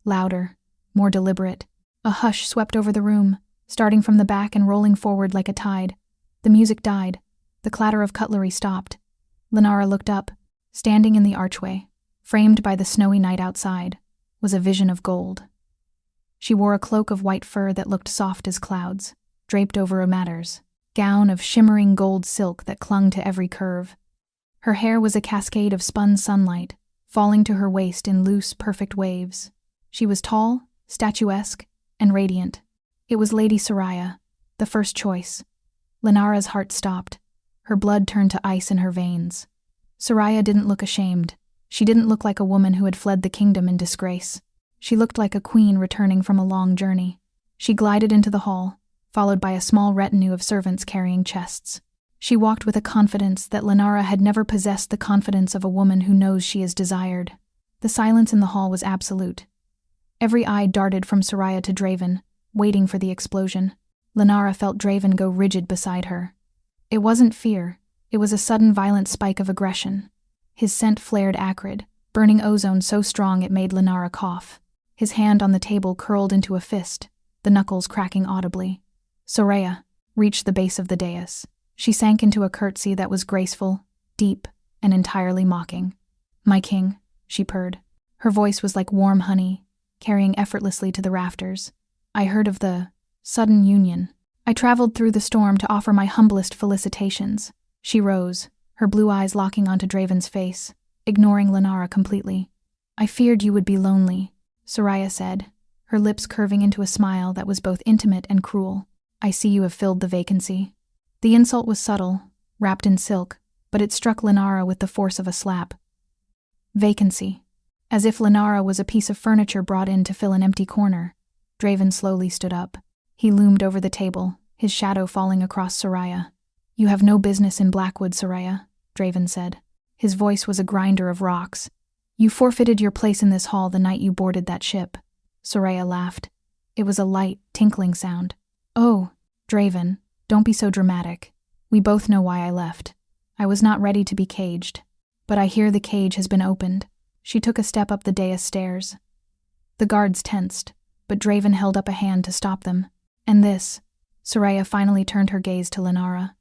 Louder, more deliberate. A hush swept over the room, starting from the back and rolling forward like a tide. The music died. The clatter of cutlery stopped. Lenara looked up. Standing in the archway, framed by the snowy night outside, was a vision of gold. She wore a cloak of white fur that looked soft as clouds, draped over a matter's gown of shimmering gold silk that clung to every curve. Her hair was a cascade of spun sunlight, falling to her waist in loose, perfect waves. She was tall, statuesque, and radiant. It was Lady Soraya, the first choice. Lenara's heart stopped. Her blood turned to ice in her veins. Soraya didn't look ashamed. She didn't look like a woman who had fled the kingdom in disgrace. She looked like a queen returning from a long journey. She glided into the hall, followed by a small retinue of servants carrying chests. She walked with a confidence that Lenara had never possessed, the confidence of a woman who knows she is desired. The silence in the hall was absolute. Every eye darted from Soraya to Draven, waiting for the explosion. Lenara felt Draven go rigid beside her. It wasn't fear. It was a sudden violent spike of aggression. His scent flared acrid, burning ozone so strong it made Lenara cough. His hand on the table curled into a fist, the knuckles cracking audibly. Soraya reached the base of the dais. She sank into a curtsy that was graceful, deep, and entirely mocking. "My king," she purred. Her voice was like warm honey, carrying effortlessly to the rafters. "I heard of the sudden union. I traveled through the storm to offer my humblest felicitations." She rose, her blue eyes locking onto Draven's face, ignoring Lenara completely. "I feared you would be lonely," Soraya said, her lips curving into a smile that was both intimate and cruel. "I see you have filled the vacancy." The insult was subtle, wrapped in silk, but it struck Lenara with the force of a slap. Vacancy. As if Lenara was a piece of furniture brought in to fill an empty corner. Draven slowly stood up. He loomed over the table, his shadow falling across Soraya. "You have no business in Blackwood, Soraya," Draven said. His voice was a grinder of rocks. "You forfeited your place in this hall the night you boarded that ship." Soraya laughed. It was a light, tinkling sound. "Oh, Draven, don't be so dramatic. We both know why I left. I was not ready to be caged. But I hear the cage has been opened." She took a step up the dais stairs. The guards tensed, but Draven held up a hand to stop them. "And this," Soraya finally turned her gaze to Lenara.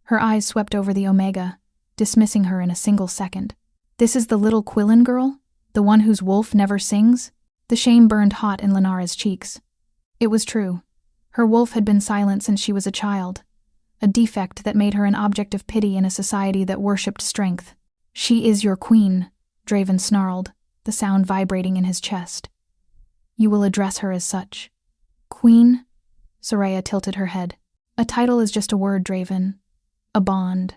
Her eyes swept over the Omega, dismissing her in a single second. "This is the little Quillen girl? The one whose wolf never sings?" The shame burned hot in Lenara's cheeks. It was true. Her wolf had been silent since she was a child, a defect that made her an object of pity in a society that worshipped strength. "She is your queen," Draven snarled, the sound vibrating in his chest. "You will address her as such." "Queen?" Soraya tilted her head. "A title is just a word, Draven. A bond."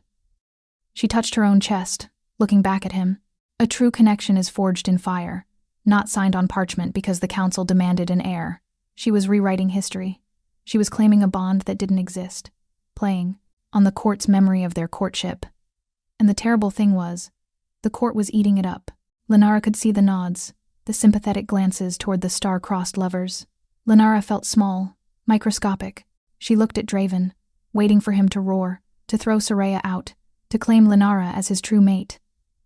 She touched her own chest, looking back at him. A true connection is forged in fire, not signed on parchment because the council demanded an heir. She was rewriting history. She was claiming a bond that didn't exist, playing on the court's memory of their courtship. And the terrible thing was, the court was eating it up. Lenara could see the nods, the sympathetic glances toward the star-crossed lovers. Lenara felt small, microscopic. She looked at Draven, waiting for him to roar, to throw Soraya out, to claim Lenara as his true mate.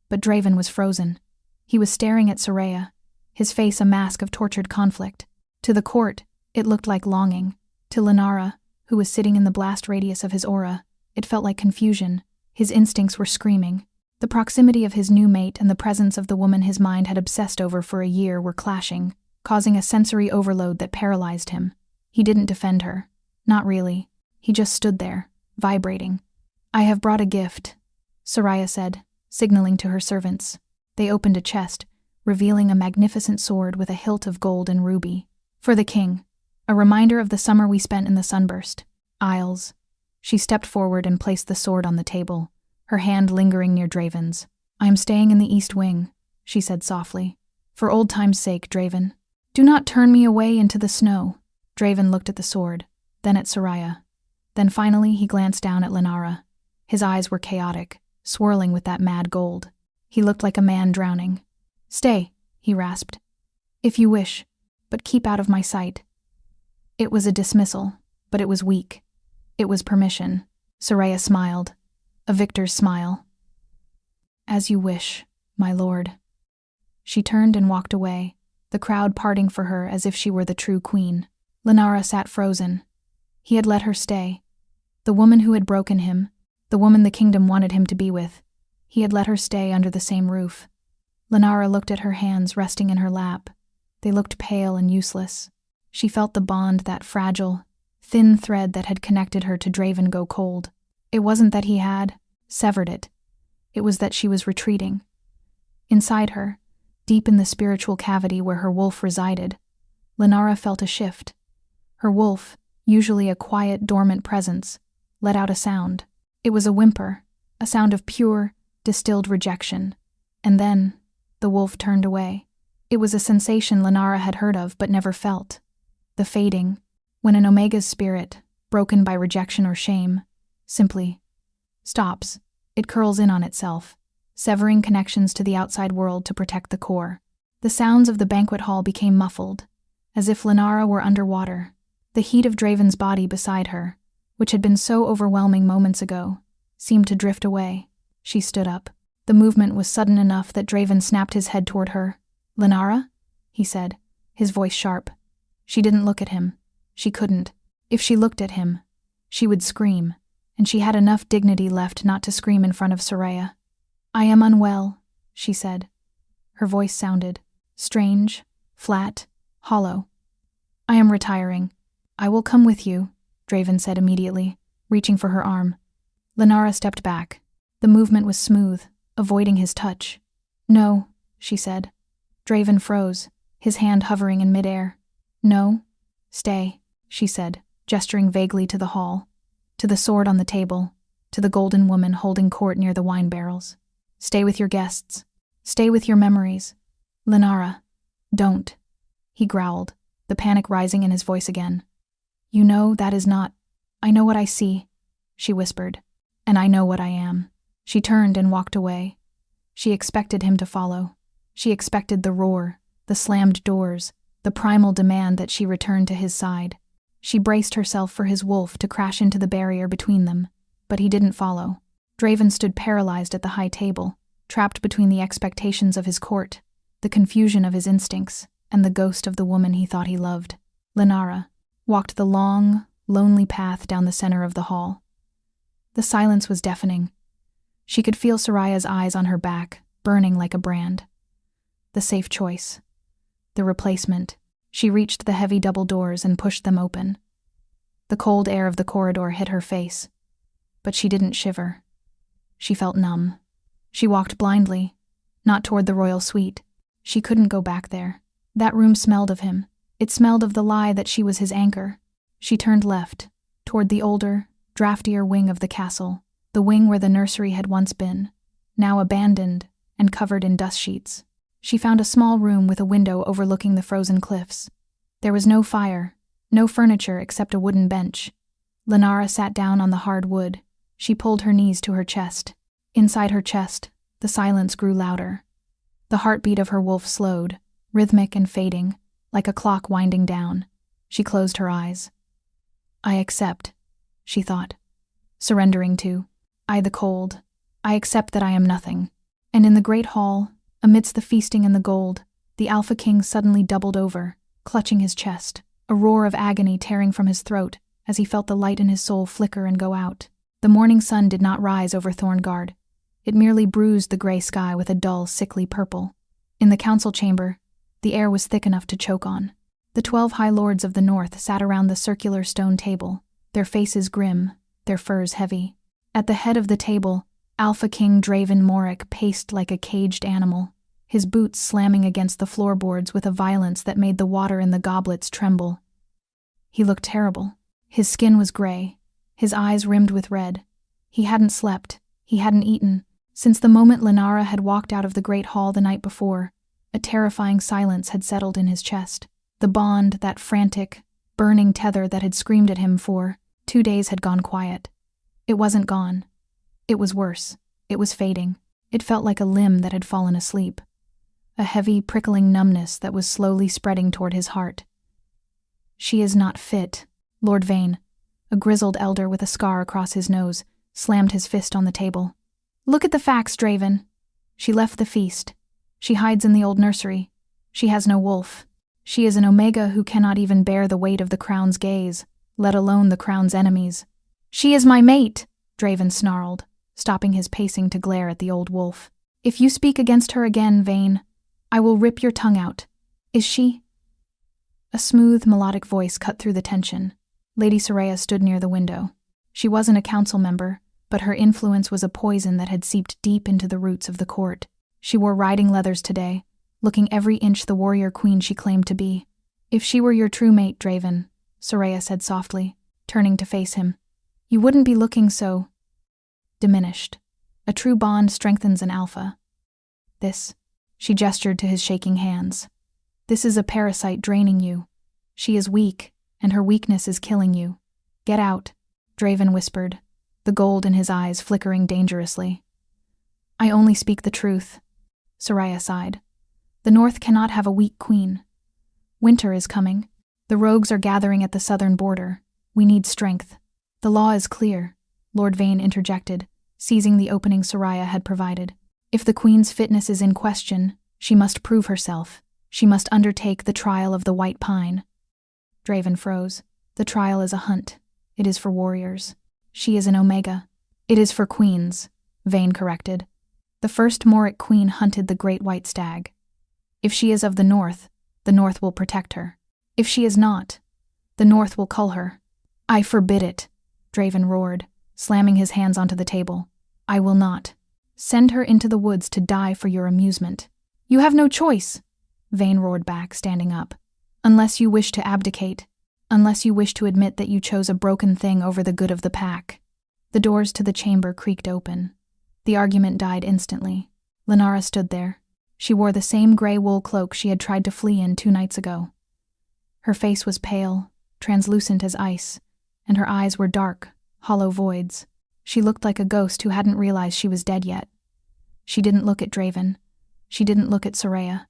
But Draven was frozen. He was staring at Soraya, his face a mask of tortured conflict. To the court, it looked like longing. To Lenara, who was sitting in the blast radius of his aura, it felt like confusion. His instincts were screaming. The proximity of his new mate and the presence of the woman his mind had obsessed over for a year were clashing, causing a sensory overload that paralyzed him. He didn't defend her. Not really. He just stood there, vibrating. "I have brought a gift," Soraya said, signaling to her servants. They opened a chest, revealing a magnificent sword with a hilt of gold and ruby. "For the king. A reminder of the summer we spent in the sunburst. Isles." She stepped forward and placed the sword on the table, her hand lingering near Draven's. "I am staying in the East Wing," she said softly. "For old time's sake, Draven. Do not turn me away into the snow." Draven looked at the sword, then at Soraya. Then finally he glanced down at Lenara. His eyes were chaotic, swirling with that mad gold. He looked like a man drowning. "Stay," he rasped. "If you wish, but keep out of my sight." It was a dismissal, but it was weak. It was permission. Soraya smiled. A victor's smile. "As you wish, my lord." She turned and walked away, the crowd parting for her as if she were the true queen. Lenara sat frozen. He had let her stay. The woman who had broken him, the woman the kingdom wanted him to be with, he had let her stay under the same roof. Lenara looked at her hands resting in her lap. They looked pale and useless. She felt the bond, that fragile, thin thread that had connected her to Draven, go cold. It wasn't that he had severed it. It was that she was retreating. Inside her, deep in the spiritual cavity where her wolf resided, Lenara felt a shift. Her wolf, usually a quiet, dormant presence, let out a sound. It was a whimper, a sound of pure, distilled rejection. And then, the wolf turned away. It was a sensation Lenara had heard of but never felt. The fading, when an Omega's spirit, broken by rejection or shame, simply stops. It curls in on itself, severing connections to the outside world to protect the core. The sounds of the banquet hall became muffled, as if Lenara were underwater. The heat of Draven's body beside her, which had been so overwhelming moments ago, seemed to drift away. She stood up. The movement was sudden enough that Draven snapped his head toward her. "Lenara?" he said, his voice sharp. She didn't look at him. She couldn't. If she looked at him, she would scream, and she had enough dignity left not to scream in front of Soraya. "I am unwell," she said. Her voice sounded strange, flat, hollow. "I am retiring." "I will come with you," Draven said immediately, reaching for her arm. Lenara stepped back. The movement was smooth, avoiding his touch. "No," she said. Draven froze, his hand hovering in midair. "No? Stay," she said, gesturing vaguely to the hall, to the sword on the table, to the golden woman holding court near the wine barrels. "Stay with your guests. Stay with your memories." "Lenara, don't," he growled, the panic rising in his voice again. "You know that is not—" "I know what I see," she whispered, "and I know what I am." She turned and walked away. She expected him to follow. She expected the roar, the slammed doors, the primal demand that she return to his side. She braced herself for his wolf to crash into the barrier between them, but he didn't follow. Draven stood paralyzed at the high table, trapped between the expectations of his court, the confusion of his instincts, and the ghost of the woman he thought he loved. Lenara walked the long, lonely path down the center of the hall. The silence was deafening. She could feel Soraya's eyes on her back, burning like a brand. The safe choice. The replacement. She reached the heavy double doors and pushed them open. The cold air of the corridor hit her face, but she didn't shiver. She felt numb. She walked blindly, not toward the royal suite. She couldn't go back there. That room smelled of him. It smelled of the lie that she was his anchor. She turned left, toward the older, draftier wing of the castle, the wing where the nursery had once been, now abandoned and covered in dust sheets. She found a small room with a window overlooking the frozen cliffs. There was no fire, no furniture except a wooden bench. Lenara sat down on the hard wood. She pulled her knees to her chest. Inside her chest, the silence grew louder. The heartbeat of her wolf slowed, rhythmic and fading, like a clock winding down. She closed her eyes. I accept, she thought, surrendering to, I the cold. I accept that I am nothing. And in the great hall, amidst the feasting and the gold, the Alpha King suddenly doubled over, clutching his chest, a roar of agony tearing from his throat as he felt the light in his soul flicker and go out. The morning sun did not rise over Thorngard. It merely bruised the gray sky with a dull, sickly purple. In the council chamber, the air was thick enough to choke on. The 12 high lords of the north sat around the circular stone table, their faces grim, their furs heavy. At the head of the table, Alpha King Draven Morik paced like a caged animal, his boots slamming against the floorboards with a violence that made the water in the goblets tremble. He looked terrible. His skin was gray, his eyes rimmed with red. He hadn't slept, he hadn't eaten. Since the moment Lenara had walked out of the great hall the night before, a terrifying silence had settled in his chest. The bond, that frantic, burning tether that had screamed at him for 2 days had gone quiet. It wasn't gone. It was worse. It was fading. It felt like a limb that had fallen asleep. A heavy, prickling numbness that was slowly spreading toward his heart. She is not fit. Lord Vane, a grizzled elder with a scar across his nose, slammed his fist on the table. Look at the facts, Draven. She left the feast. She hides in the old nursery. She has no wolf. She is an Omega who cannot even bear the weight of the crown's gaze, let alone the crown's enemies. She is my mate, Draven snarled, stopping his pacing to glare at the old wolf. If you speak against her again, Vane, I will rip your tongue out. Is she? A smooth, melodic voice cut through the tension. Lady Soraya stood near the window. She wasn't a council member, but her influence was a poison that had seeped deep into the roots of the court. She wore riding leathers today, looking every inch the warrior queen she claimed to be. If she were your true mate, Draven, Soraya said softly, turning to face him, you wouldn't be looking so diminished. A true bond strengthens an alpha. This, she gestured to his shaking hands. This is a parasite draining you. She is weak, and her weakness is killing you. Get out, Draven whispered, the gold in his eyes flickering dangerously. I only speak the truth, Soraya sighed. The North cannot have a weak queen. Winter is coming. The rogues are gathering at the southern border. We need strength. The law is clear, Lord Vane interjected, seizing the opening Soraya had provided. If the queen's fitness is in question, she must prove herself. She must undertake the trial of the White Pine. Draven froze. The trial is a hunt. It is for warriors. She is an Omega. It is for queens, Vane corrected. The first Morik queen hunted the great white stag. If she is of the North will protect her. If she is not, the North will cull her. I forbid it, Draven roared, slamming his hands onto the table. I will not. Send her into the woods to die for your amusement. You have no choice, Vane roared back, standing up. Unless you wish to abdicate. Unless you wish to admit that you chose a broken thing over the good of the pack. The doors to the chamber creaked open. The argument died instantly. Lenara stood there. She wore the same gray wool cloak she had tried to flee in 2 nights ago. Her face was pale, translucent as ice, and her eyes were dark, hollow voids. She looked like a ghost who hadn't realized she was dead yet. She didn't look at Draven. She didn't look at Soraya.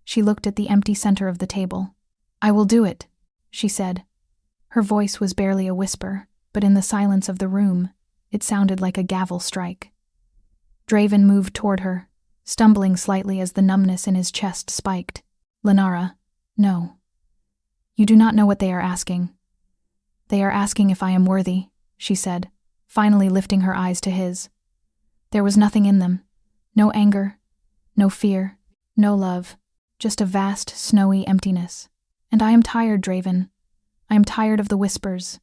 She looked at the empty center of the table. I will do it, she said. Her voice was barely a whisper, but in the silence of the room, it sounded like a gavel strike. Draven moved toward her, stumbling slightly as the numbness in his chest spiked. Lenara, no. You do not know what they are asking. They are asking if I am worthy, she said, finally lifting her eyes to his. There was nothing in them. No anger, no fear, no love, just a vast, snowy emptiness. And I am tired, Draven. I am tired of the whispers.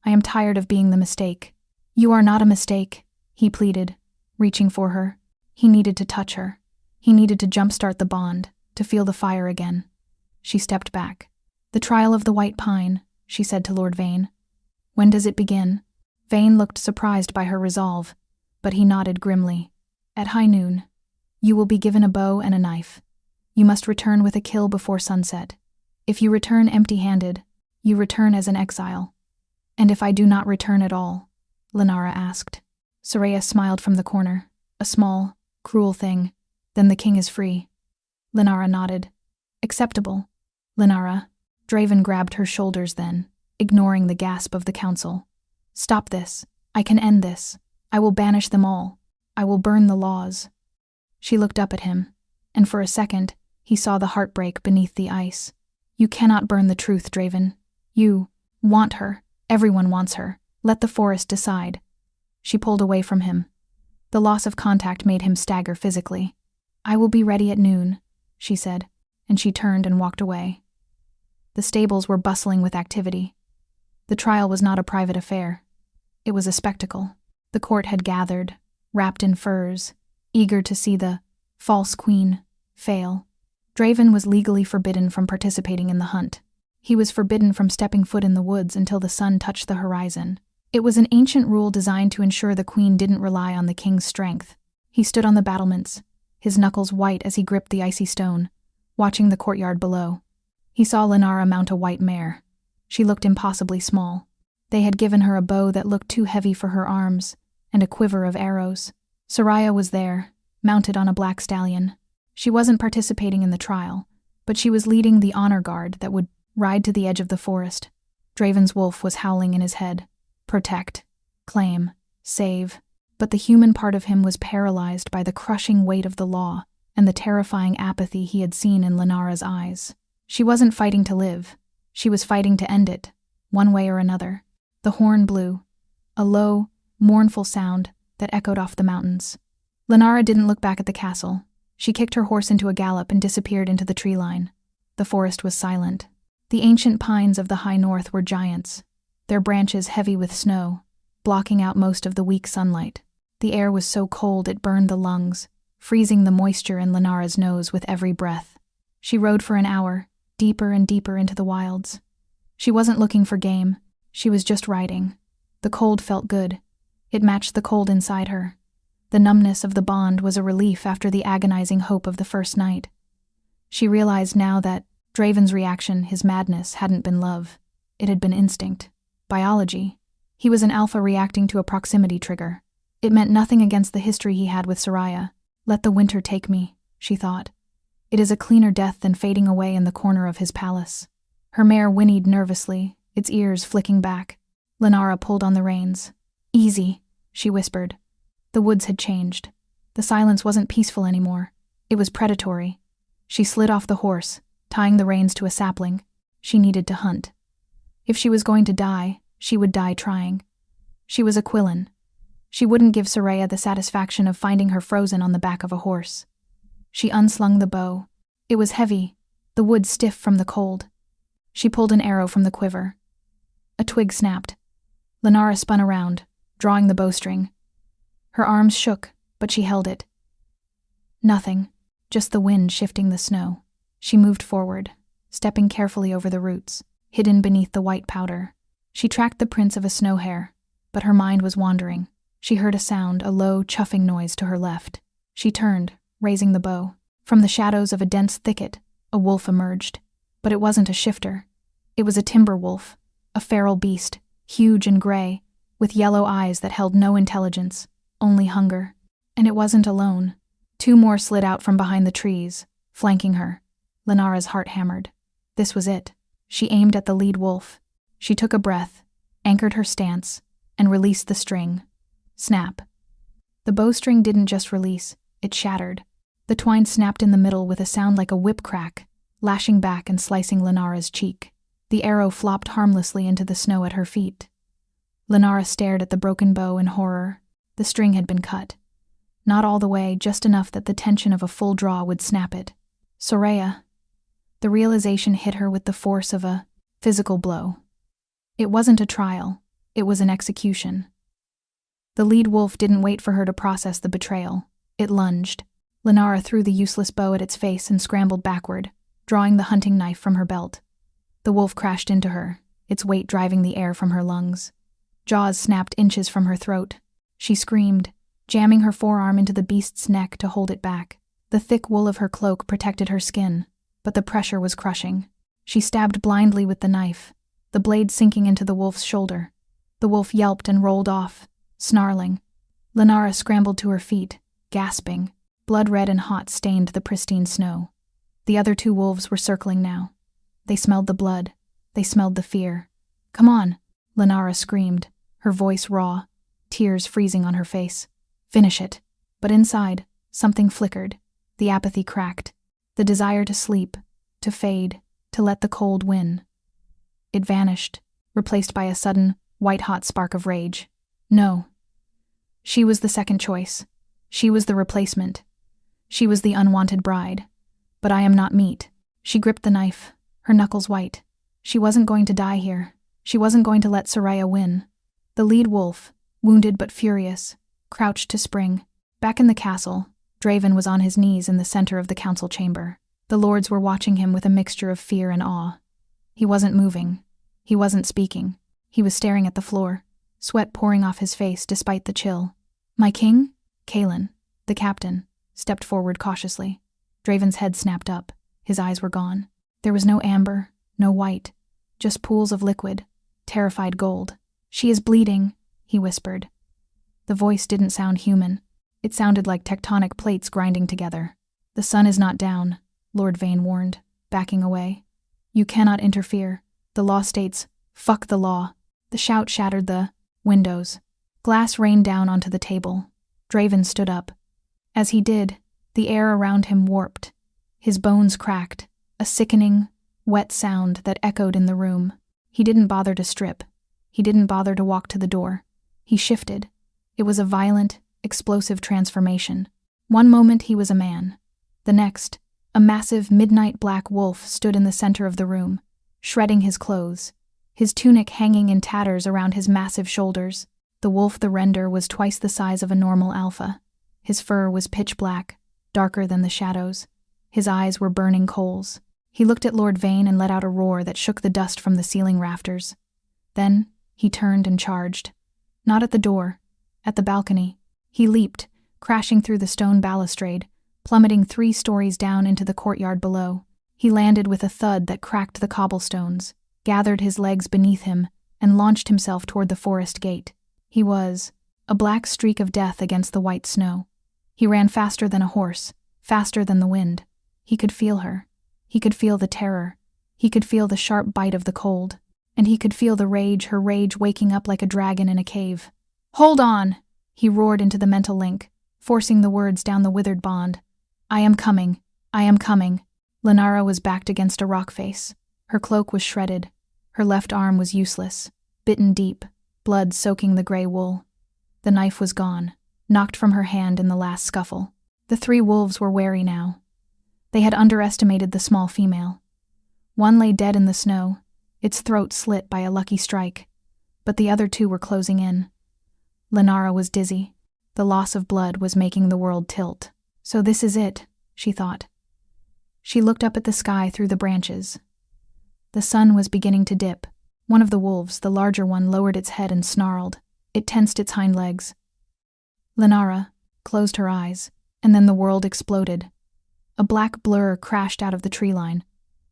I am tired of being the mistake. You are not a mistake, he pleaded, reaching for her. He needed to touch her. He needed to jumpstart the bond, to feel the fire again. She stepped back. The trial of the White Pine, she said to Lord Vane. When does it begin? Vane looked surprised by her resolve, but he nodded grimly. At high noon. You will be given a bow and a knife. You must return with a kill before sunset. If you return empty-handed, you return as an exile. And if I do not return at all? Lenara asked. Soraya smiled from the corner. A small, cruel thing. Then the king is free. Lenara nodded. Acceptable. Lenara. Draven grabbed her shoulders then, ignoring the gasp of the council. Stop this. I can end this. I will banish them all. I will burn the laws. She looked up at him, and for a second, he saw the heartbreak beneath the ice. You cannot burn the truth, Draven. You want her. Everyone wants her. Let the forest decide. She pulled away from him. The loss of contact made him stagger physically. I will be ready at noon, she said, and she turned and walked away. The stables were bustling with activity. The trial was not a private affair. It was a spectacle. The court had gathered, wrapped in furs, eager to see the false queen fail. Draven was legally forbidden from participating in the hunt. He was forbidden from stepping foot in the woods until the sun touched the horizon. It was an ancient rule designed to ensure the queen didn't rely on the king's strength. He stood on the battlements, his knuckles white as he gripped the icy stone, watching the courtyard below. He saw Lenara mount a white mare. She looked impossibly small. They had given her a bow that looked too heavy for her arms, and a quiver of arrows. Soraya was there, mounted on a black stallion. She wasn't participating in the trial, but she was leading the honor guard that would ride to the edge of the forest. Draven's wolf was howling in his head. Protect, claim, save. But the human part of him was paralyzed by the crushing weight of the law and the terrifying apathy he had seen in Lenara's eyes. She wasn't fighting to live. She was fighting to end it, one way or another. The horn blew, a low, mournful sound that echoed off the mountains. Lenara didn't look back at the castle. She kicked her horse into a gallop and disappeared into the tree line. The forest was silent. The ancient pines of the high north were giants, their branches heavy with snow, blocking out most of the weak sunlight. The air was so cold it burned the lungs, freezing the moisture in Lenara's nose with every breath. She rode for an hour, deeper and deeper into the wilds. She wasn't looking for game. She was just riding. The cold felt good. It matched the cold inside her. The numbness of the bond was a relief after the agonizing hope of the first night. She realized now that Draven's reaction, his madness, hadn't been love. It had been instinct. Biology. He was an alpha reacting to a proximity trigger. It meant nothing against the history he had with Soraya. Let the winter take me, she thought. It is a cleaner death than fading away in the corner of his palace. Her mare whinnied nervously, its ears flicking back. Lenara pulled on the reins. Easy, she whispered. The woods had changed. The silence wasn't peaceful anymore. It was predatory. She slid off the horse, tying the reins to a sapling. She needed to hunt. If she was going to die, she would die trying. She was a Quillen. She wouldn't give Soraya the satisfaction of finding her frozen on the back of a horse. She unslung the bow. It was heavy, the wood stiff from the cold. She pulled an arrow from the quiver. A twig snapped. Lenara spun around, drawing the bowstring. Her arms shook, but she held it. Nothing, just the wind shifting the snow. She moved forward, stepping carefully over the roots, hidden beneath the white powder. She tracked the prints of a snow hare, but her mind was wandering. She heard a sound, a low, chuffing noise to her left. She turned, raising the bow. From the shadows of a dense thicket, a wolf emerged. But it wasn't a shifter. It was a timber wolf, a feral beast, huge and gray, with yellow eyes that held no intelligence, only hunger. And it wasn't alone. Two more slid out from behind the trees, flanking her. Lenara's heart hammered. This was it. She aimed at the lead wolf. She took a breath, anchored her stance, and released the string. Snap. The bowstring didn't just release, it shattered. The twine snapped in the middle with a sound like a whip crack, lashing back and slicing Lenara's cheek. The arrow flopped harmlessly into the snow at her feet. Lenara stared at the broken bow in horror. The string had been cut. Not all the way, just enough that the tension of a full draw would snap it. Soraya. The realization hit her with the force of a physical blow. It wasn't a trial, it was an execution. The lead wolf didn't wait for her to process the betrayal. It lunged. Lenara threw the useless bow at its face and scrambled backward, drawing the hunting knife from her belt. The wolf crashed into her, its weight driving the air from her lungs. Jaws snapped inches from her throat. She screamed, jamming her forearm into the beast's neck to hold it back. The thick wool of her cloak protected her skin, but the pressure was crushing. She stabbed blindly with the knife, the blade sinking into the wolf's shoulder. The wolf yelped and rolled off, snarling. Lenara scrambled to her feet, gasping. Blood red and hot stained the pristine snow. The other two wolves were circling now. They smelled the blood. They smelled the fear. "Come on," Lenara screamed, her voice raw, tears freezing on her face. "Finish it." But inside, something flickered. The apathy cracked. The desire to sleep, to fade, to let the cold win. It vanished, replaced by a sudden, white-hot spark of rage. No. She was the second choice. She was the replacement. She was the unwanted bride. But I am not meat. She gripped the knife, her knuckles white. She wasn't going to die here. She wasn't going to let Soraya win. The lead wolf, wounded but furious, crouched to spring. Back in the castle, Draven was on his knees in the center of the council chamber. The lords were watching him with a mixture of fear and awe. He wasn't moving. He wasn't speaking. He was staring at the floor, sweat pouring off his face despite the chill. "My king?" Kaelin, the captain, stepped forward cautiously. Draven's head snapped up. His eyes were gone. There was no amber, no white, just pools of liquid, terrified gold. "She is bleeding," he whispered. The voice didn't sound human. It sounded like tectonic plates grinding together. "The sun is not down," Lord Vane warned, backing away. "You cannot interfere. The law states, fuck the law." The shout shattered the windows. Glass rained down onto the table. Draven stood up. As he did, the air around him warped. His bones cracked, a sickening, wet sound that echoed in the room. He didn't bother to strip. He didn't bother to walk to the door. He shifted. It was a violent, explosive transformation. One moment he was a man. The next, a massive midnight black wolf stood in the center of the room, shredding his clothes, his tunic hanging in tatters around his massive shoulders. The wolf the render was twice the size of a normal alpha. His fur was pitch black, darker than the shadows. His eyes were burning coals. He looked at Lord Vane and let out a roar that shook the dust from the ceiling rafters. Then, he turned and charged. Not at the door, at the balcony. He leaped, crashing through the stone balustrade, plummeting 3 stories down into the courtyard below. He landed with a thud that cracked the cobblestones, gathered his legs beneath him, and launched himself toward the forest gate. He was a black streak of death against the white snow. He ran faster than a horse, faster than the wind. He could feel her. He could feel the terror. He could feel the sharp bite of the cold. And he could feel her rage waking up like a dragon in a cave. "Hold on!" he roared into the mental link, forcing the words down the withered bond. "I am coming. I am coming." Lenara was backed against a rock face. Her cloak was shredded. Her left arm was useless, bitten deep, blood soaking the gray wool. The knife was gone, knocked from her hand in the last scuffle. The 3 wolves were wary now. They had underestimated the small female. One lay dead in the snow, its throat slit by a lucky strike, but the other 2 were closing in. Lenara was dizzy. The loss of blood was making the world tilt. So this is it, she thought. She looked up at the sky through the branches. The sun was beginning to dip. One of the wolves, the larger one, lowered its head and snarled. It tensed its hind legs. Lenara closed her eyes, and then the world exploded. A black blur crashed out of the tree line.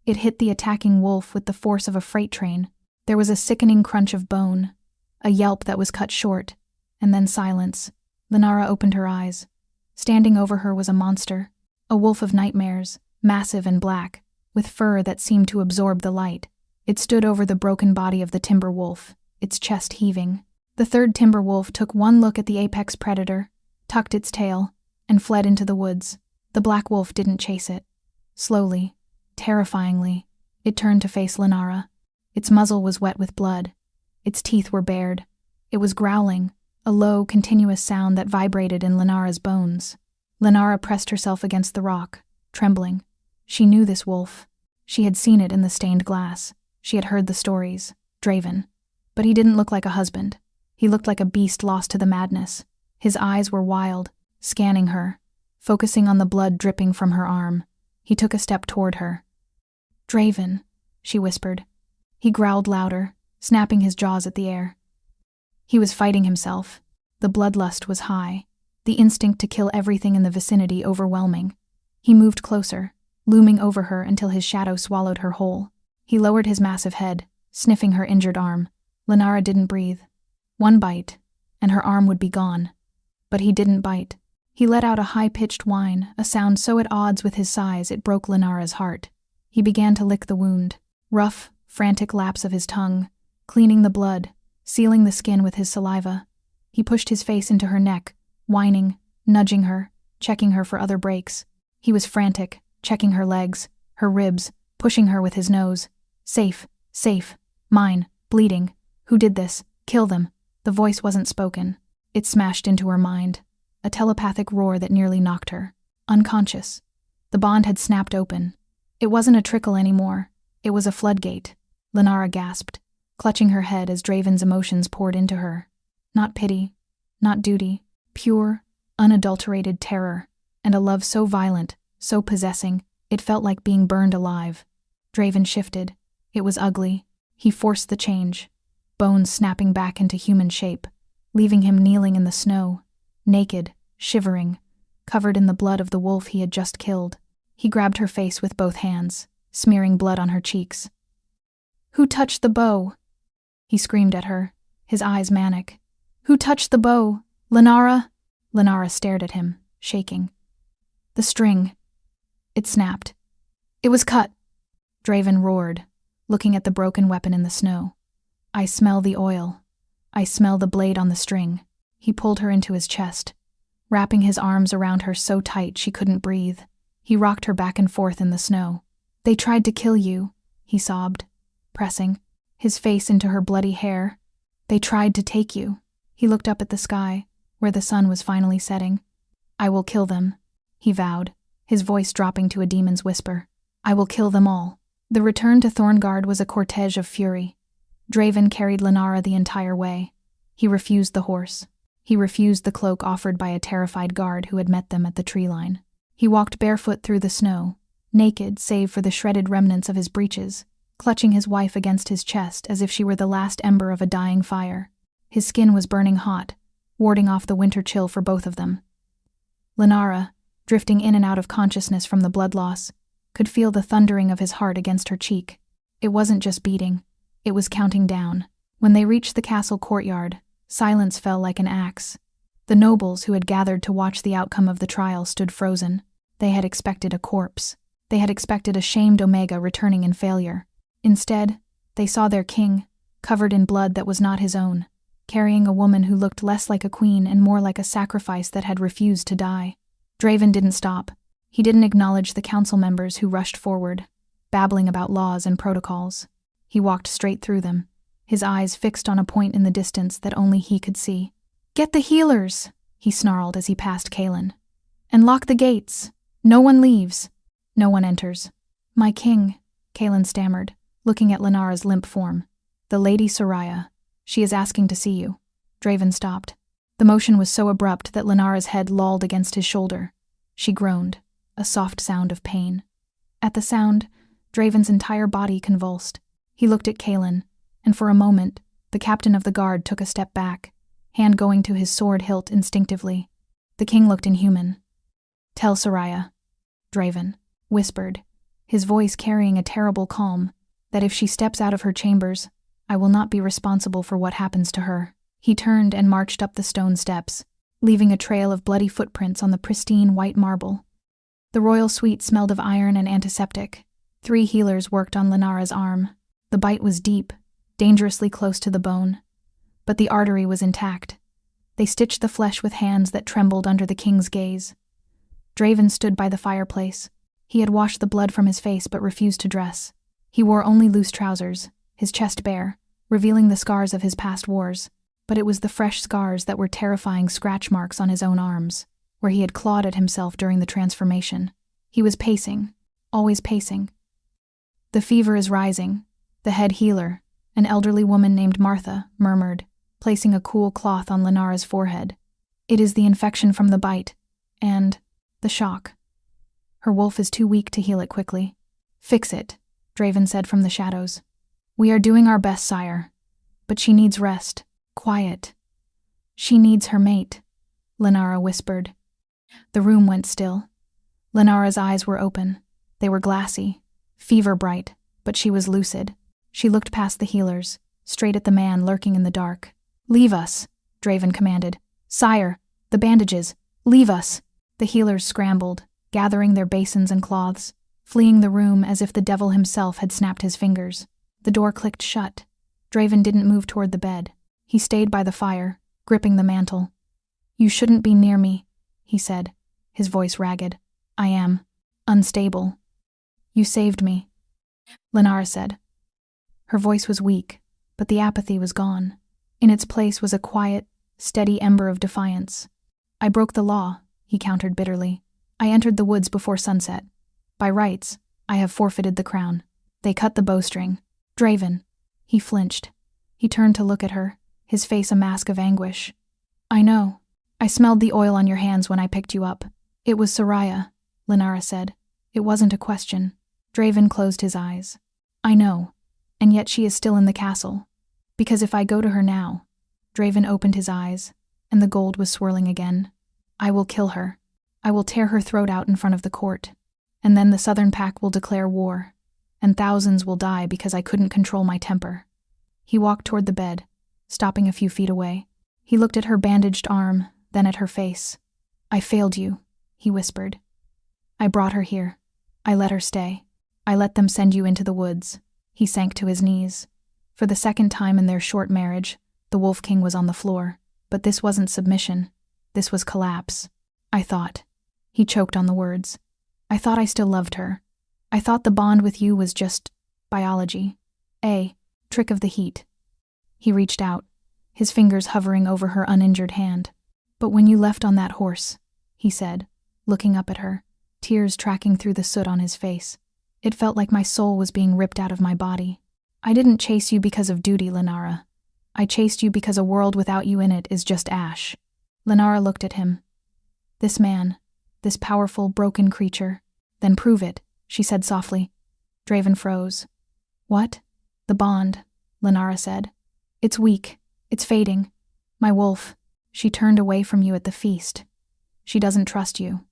It hit the attacking wolf with the force of a freight train. There was a sickening crunch of bone, a yelp that was cut short, and then silence. Lenara opened her eyes. Standing over her was a monster, a wolf of nightmares, massive and black, with fur that seemed to absorb the light. It stood over the broken body of the timber wolf, its chest heaving. The third timber wolf took one look at the apex predator, tucked its tail, and fled into the woods. The black wolf didn't chase it. Slowly, terrifyingly, it turned to face Lenara. Its muzzle was wet with blood. Its teeth were bared. It was growling, a low, continuous sound that vibrated in Lenara's bones. Lenara pressed herself against the rock, trembling. She knew this wolf. She had seen it in the stained glass. She had heard the stories. Draven. But he didn't look like a husband. He looked like a beast lost to the madness. His eyes were wild, scanning her, focusing on the blood dripping from her arm. He took a step toward her. "Draven," she whispered. He growled louder, snapping his jaws at the air. He was fighting himself. The bloodlust was high, the instinct to kill everything in the vicinity overwhelming. He moved closer, looming over her until his shadow swallowed her whole. He lowered his massive head, sniffing her injured arm. Lenara didn't breathe. One bite, and her arm would be gone. But he didn't bite. He let out a high-pitched whine, a sound so at odds with his size it broke Lenara's heart. He began to lick the wound, rough, frantic laps of his tongue, cleaning the blood, sealing the skin with his saliva. He pushed his face into her neck, whining, nudging her, checking her for other breaks. He was frantic, checking her legs, her ribs, pushing her with his nose. "Safe, safe, mine, bleeding. Who did this? Kill them." The voice wasn't spoken. It smashed into her mind, a telepathic roar that nearly knocked her. Unconscious. The bond had snapped open. It wasn't a trickle anymore. It was a floodgate. Lenara gasped, clutching her head as Draven's emotions poured into her. Not pity, not duty, pure, unadulterated terror, and a love so violent, so possessing, it felt like being burned alive. Draven shifted. It was ugly. He forced the change, bones snapping back into human shape, leaving him kneeling in the snow, naked, shivering, covered in the blood of the wolf he had just killed. He grabbed her face with both hands, smearing blood on her cheeks. "Who touched the bow?" He screamed at her, his eyes manic. "Who touched the bow? Lenara?" Lenara stared at him, shaking. "The string." It snapped. "It was cut." Draven roared, looking at the broken weapon in the snow. "I smell the oil. I smell the blade on the string." He pulled her into his chest, wrapping his arms around her so tight she couldn't breathe. He rocked her back and forth in the snow. "They tried to kill you," he sobbed, pressing, his face into her bloody hair. "They tried to take you." He looked up at the sky, where the sun was finally setting. "I will kill them," he vowed, his voice dropping to a demon's whisper. "I will kill them all." The return to Thorngard was a cortege of fury. Draven carried Lenara the entire way. He refused the horse. He refused the cloak offered by a terrified guard who had met them at the tree line. He walked barefoot through the snow, naked save for the shredded remnants of his breeches, clutching his wife against his chest as if she were the last ember of a dying fire. His skin was burning hot, warding off the winter chill for both of them. Lenara, drifting in and out of consciousness from the blood loss, could feel the thundering of his heart against her cheek. It wasn't just beating, it was counting down. When they reached the castle courtyard, silence fell like an axe. The nobles who had gathered to watch the outcome of the trial stood frozen. They had expected a corpse. They had expected a shamed Omega returning in failure. Instead, they saw their king, covered in blood that was not his own, carrying a woman who looked less like a queen and more like a sacrifice that had refused to die. Draven didn't stop. He didn't acknowledge the council members who rushed forward, babbling about laws and protocols. He walked straight through them, his eyes fixed on a point in the distance that only he could see. "Get the healers," he snarled as he passed Kaelin. "And lock the gates. No one leaves. No one enters." "My king," Kaelin stammered, looking at Lenara's limp form. "The Lady Soraya. She is asking to see you." Draven stopped. The motion was so abrupt that Lenara's head lolled against his shoulder. She groaned, a soft sound of pain. At the sound, Draven's entire body convulsed. He looked at Kaelin, and for a moment, the captain of the guard took a step back, hand going to his sword hilt instinctively. The king looked inhuman. "Tell Soraya," Draven whispered, his voice carrying a terrible calm, "that if she steps out of her chambers, I will not be responsible for what happens to her." He turned and marched up the stone steps, leaving a trail of bloody footprints on the pristine white marble. The royal suite smelled of iron and antiseptic. 3 healers worked on Lenara's arm. The bite was deep, dangerously close to the bone, but the artery was intact. They stitched the flesh with hands that trembled under the king's gaze. Draven stood by the fireplace. He had washed the blood from his face but refused to dress. He wore only loose trousers, his chest bare, revealing the scars of his past wars. But it was the fresh scars that were terrifying scratch marks on his own arms, where he had clawed at himself during the transformation. He was pacing, always pacing. The fever is rising. The head healer, an elderly woman named Martha, murmured, placing a cool cloth on Lenara's forehead. It is the infection from the bite, and the shock. Her wolf is too weak to heal it quickly. Fix it, Draven said from the shadows. We are doing our best, sire. But she needs rest, quiet. She needs her mate, Lenara whispered. The room went still. Lenara's eyes were open. They were glassy, fever-bright, but she was lucid. She looked past the healers, straight at the man lurking in the dark. Leave us, Draven commanded. Sire, the bandages, leave us. The healers scrambled, gathering their basins and cloths, fleeing the room as if the devil himself had snapped his fingers. The door clicked shut. Draven didn't move toward the bed. He stayed by the fire, gripping the mantle. You shouldn't be near me, he said, his voice ragged. I am unstable. You saved me, Lenara said. Her voice was weak, but the apathy was gone. In its place was a quiet, steady ember of defiance. I broke the law, he countered bitterly. I entered the woods before sunset. By rights, I have forfeited the crown. They cut the bowstring. Draven. He flinched. He turned to look at her, his face a mask of anguish. I know. I smelled the oil on your hands when I picked you up. It was Soraya, Lenara said. It wasn't a question. Draven closed his eyes. I know, and yet she is still in the castle. Because if I go to her now... Draven opened his eyes, and the gold was swirling again. I will kill her. I will tear her throat out in front of the court. And then the Southern Pack will declare war, and thousands will die because I couldn't control my temper. He walked toward the bed, stopping a few feet away. He looked at her bandaged arm, then at her face. I failed you, he whispered. I brought her here. I let her stay. I let them send you into the woods. He sank to his knees. For the second time in their short marriage, the Wolf King was on the floor. But this wasn't submission. This was collapse. I thought. He choked on the words. I thought I still loved her. I thought the bond with you was just biology. A trick of the heat. He reached out, his fingers hovering over her uninjured hand. But when you left on that horse, he said, looking up at her, tears tracking through the soot on his face. It felt like my soul was being ripped out of my body. I didn't chase you because of duty, Lenara. I chased you because a world without you in it is just ash. Lenara looked at him. This man, this powerful, broken creature. Then prove it, she said softly. Draven froze. What? The bond, Lenara said. It's weak. It's fading. My wolf. She turned away from you at the feast. She doesn't trust you.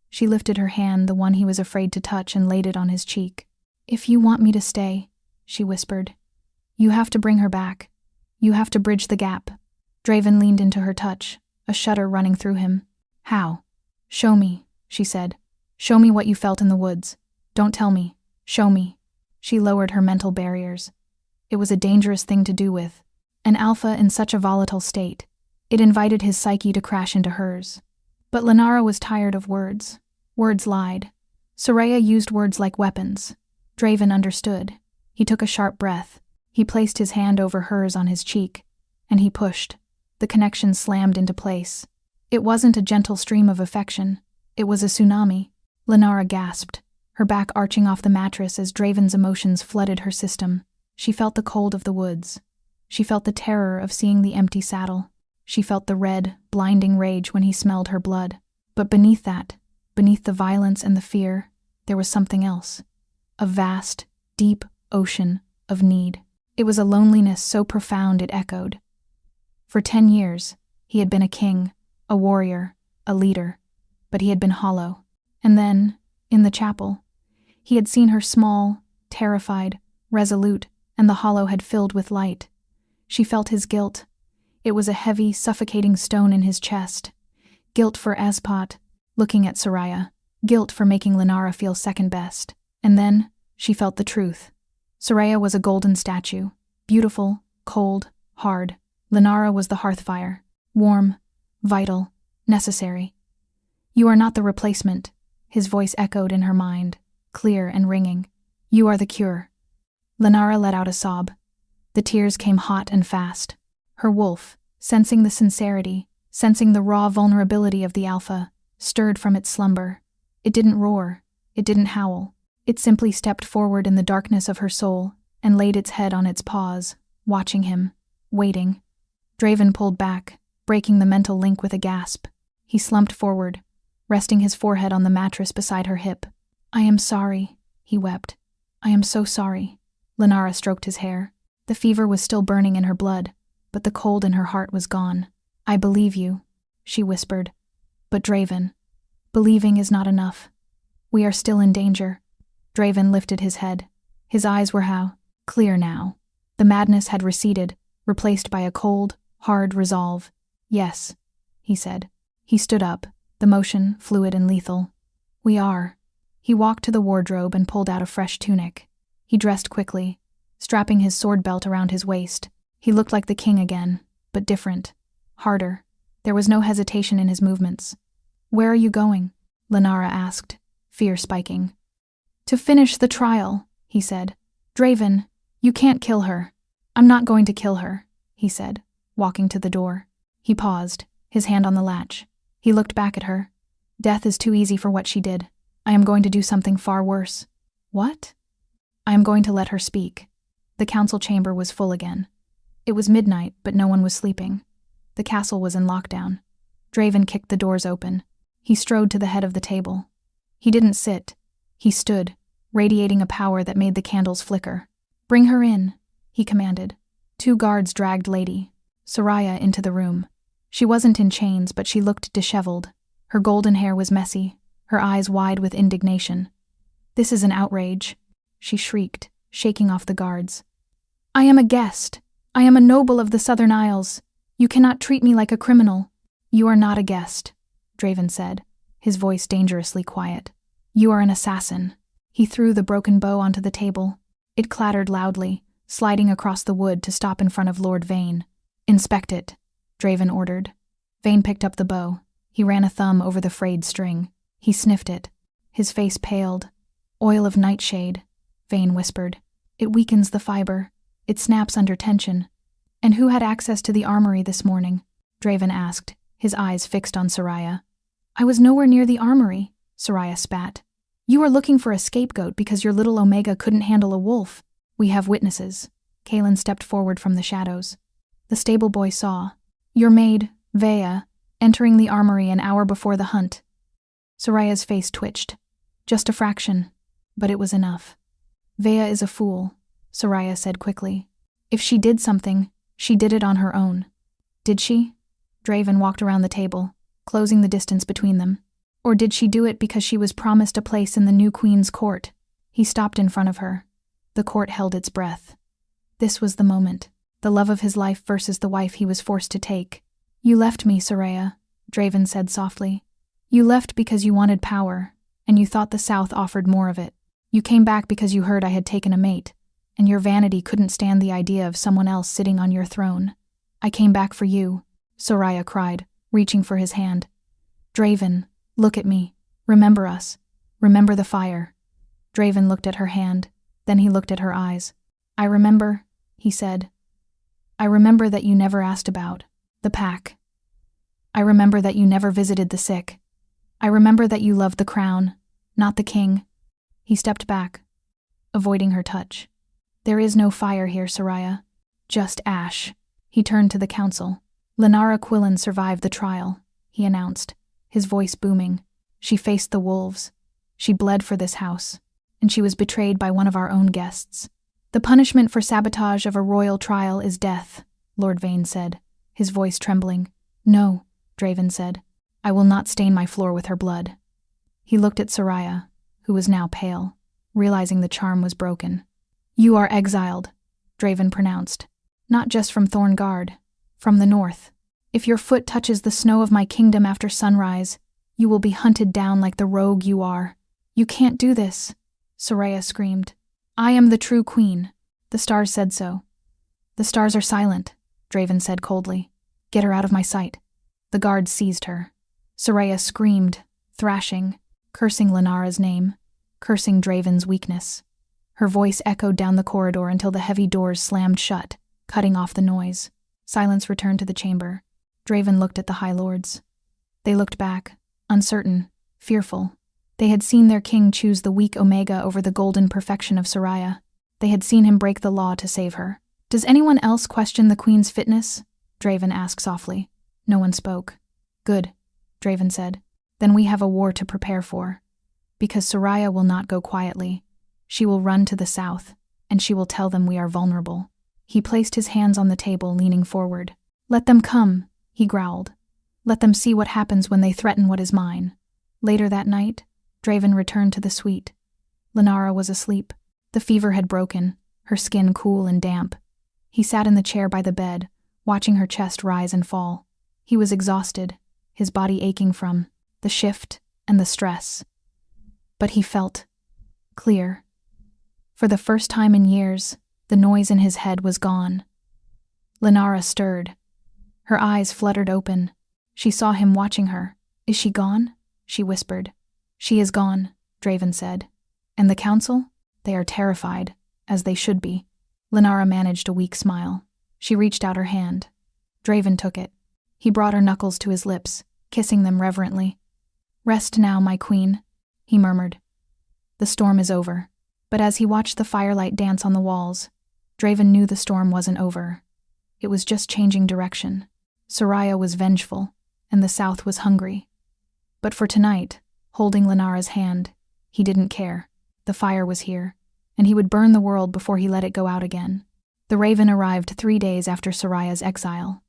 She lifted her hand, the one he was afraid to touch, and laid it on his cheek. If you want me to stay, she whispered, you have to bring her back. You have to bridge the gap. Draven leaned into her touch, a shudder running through him. How? Show me, she said. Show me what you felt in the woods. Don't tell me. Show me. She lowered her mental barriers. It was a dangerous thing to do with. An alpha in such a volatile state. It invited his psyche to crash into hers. But Lenara was tired of words. Words lied. Soraya used words like weapons. Draven understood. He took a sharp breath. He placed his hand over hers on his cheek, and he pushed. The connection slammed into place. It wasn't a gentle stream of affection. It was a tsunami. Lenara gasped, her back arching off the mattress as Draven's emotions flooded her system. She felt the cold of the woods. She felt the terror of seeing the empty saddle. She felt the red, blinding rage when he smelled her blood. But beneath that, beneath the violence and the fear, there was something else. A vast, deep ocean of need. It was a loneliness so profound it echoed. For 10 years, he had been a king, a warrior, a leader, but he had been hollow. And then, in the chapel, he had seen her small, terrified, resolute, and the hollow had filled with light. She felt his guilt. It was a heavy, suffocating stone in his chest. Guilt for Azpat, looking at Soraya. Guilt for making Lenara feel second best. And then, she felt the truth. Soraya was a golden statue. Beautiful, cold, hard. Lenara was the hearth fire. Warm, vital, necessary. You are not the replacement, his voice echoed in her mind, clear and ringing. You are the cure. Lenara let out a sob. The tears came hot and fast. Her wolf, sensing the sincerity, sensing the raw vulnerability of the alpha, stirred from its slumber. It didn't roar. It didn't howl. It simply stepped forward in the darkness of her soul and laid its head on its paws, watching him, waiting. Draven pulled back, breaking the mental link with a gasp. He slumped forward, resting his forehead on the mattress beside her hip. "I am sorry," he wept. "I am so sorry." Lenara stroked his hair. The fever was still burning in her blood, but the cold in her heart was gone. "I believe you," she whispered. "But Draven, believing is not enough. We are still in danger." Draven lifted his head. His eyes were clear now. The madness had receded, replaced by a cold, hard resolve. "Yes," he said. He stood up, the motion fluid and lethal. "We are." He walked to the wardrobe and pulled out a fresh tunic. He dressed quickly, strapping his sword belt around his waist. He looked like the king again, but different, harder. There was no hesitation in his movements. "Where are you going?" Lenara asked, fear spiking. "To finish the trial," he said. "Draven, you can't kill her." "I'm not going to kill her," he said, walking to the door. He paused, his hand on the latch. He looked back at her. "Death is too easy for what she did. I am going to do something far worse." "What?" "I am going to let her speak." The council chamber was full again. It was midnight, but no one was sleeping. The castle was in lockdown. Draven kicked the doors open. He strode to the head of the table. He didn't sit. He stood, radiating a power that made the candles flicker. "Bring her in," he commanded. 2 guards dragged Lady Soraya into the room. She wasn't in chains, but she looked disheveled. Her golden hair was messy, her eyes wide with indignation. "This is an outrage," she shrieked, shaking off the guards. "I am a guest. I am a noble of the Southern Isles. You cannot treat me like a criminal." "You are not a guest," Draven said, his voice dangerously quiet. "You are an assassin." He threw the broken bow onto the table. It clattered loudly, sliding across the wood to stop in front of Lord Vane. "Inspect it," Draven ordered. Vane picked up the bow. He ran a thumb over the frayed string. He sniffed it. His face paled. "Oil of nightshade," Vane whispered. "It weakens the fiber. It snaps under tension." "And who had access to the armory this morning?" Draven asked, his eyes fixed on Soraya. "I was nowhere near the armory," Soraya spat. "You were looking for a scapegoat because your little Omega couldn't handle a wolf. We have witnesses." Kaelin stepped forward from the shadows. The stable boy saw. "Your maid, Vea, entering the armory an hour before the hunt." Soraya's face twitched. Just a fraction, but it was enough. "Vea is a fool," Soraya said quickly. "If she did something, she did it on her own." "Did she?" Draven walked around the table, closing the distance between them. "Or did she do it because she was promised a place in the new queen's court?" He stopped in front of her. The court held its breath. This was the moment, the love of his life versus the wife he was forced to take. "You left me, Soraya," Draven said softly. "You left because you wanted power, and you thought the South offered more of it. You came back because you heard I had taken a mate, and your vanity couldn't stand the idea of someone else sitting on your throne. I came back for you," Soraya cried, reaching for his hand. "Draven, look at me. Remember us. Remember the fire." Draven looked at her hand, then he looked at her eyes. "I remember," he said. "I remember that you never asked about the pack. I remember that you never visited the sick. I remember that you loved the crown, not the king." He stepped back, avoiding her touch. "There is no fire here, Soraya. Just ash." He turned to the council. "Lenara Quillen survived the trial," he announced, his voice booming. "She faced the wolves. She bled for this house, and she was betrayed by one of our own guests. The punishment for sabotage of a royal trial is death," Lord Vane said, his voice trembling. "No," Draven said. "I will not stain my floor with her blood." He looked at Soraya, who was now pale, realizing the charm was broken. "You are exiled," Draven pronounced. "Not just from Thorngard, from the north. If your foot touches the snow of my kingdom after sunrise, you will be hunted down like the rogue you are." "You can't do this," Soraya screamed. "I am the true queen. The stars said so." "The stars are silent," Draven said coldly. "Get her out of my sight." The guards seized her. Soraya screamed, thrashing, cursing Lenara's name, cursing Draven's weakness. Her voice echoed down the corridor until the heavy doors slammed shut, cutting off the noise. Silence returned to the chamber. Draven looked at the High Lords. They looked back, uncertain, fearful. They had seen their king choose the weak Omega over the golden perfection of Soraya. They had seen him break the law to save her. "Does anyone else question the queen's fitness?" Draven asked softly. No one spoke. "Good," Draven said. "Then we have a war to prepare for. Because Soraya will not go quietly. She will run to the south, and she will tell them we are vulnerable." He placed his hands on the table, leaning forward. "Let them come," he growled. "Let them see what happens when they threaten what is mine." Later that night, Draven returned to the suite. Lenara was asleep. The fever had broken, her skin cool and damp. He sat in the chair by the bed, watching her chest rise and fall. He was exhausted, his body aching from the shift and the stress. But he felt clear. For the first time in years, the noise in his head was gone. Lenara stirred. Her eyes fluttered open. She saw him watching her. "Is she gone?" she whispered. "She is gone," Draven said. "And the council? They are terrified, as they should be." Lenara managed a weak smile. She reached out her hand. Draven took it. He brought her knuckles to his lips, kissing them reverently. "Rest now, my queen," he murmured. The storm is over. But as he watched the firelight dance on the walls, Draven knew the storm wasn't over. It was just changing direction. Soraya was vengeful, and the south was hungry. But for tonight, holding Lenara's hand, he didn't care. The fire was here, and he would burn the world before he let it go out again. The raven arrived 3 days after Soraya's exile.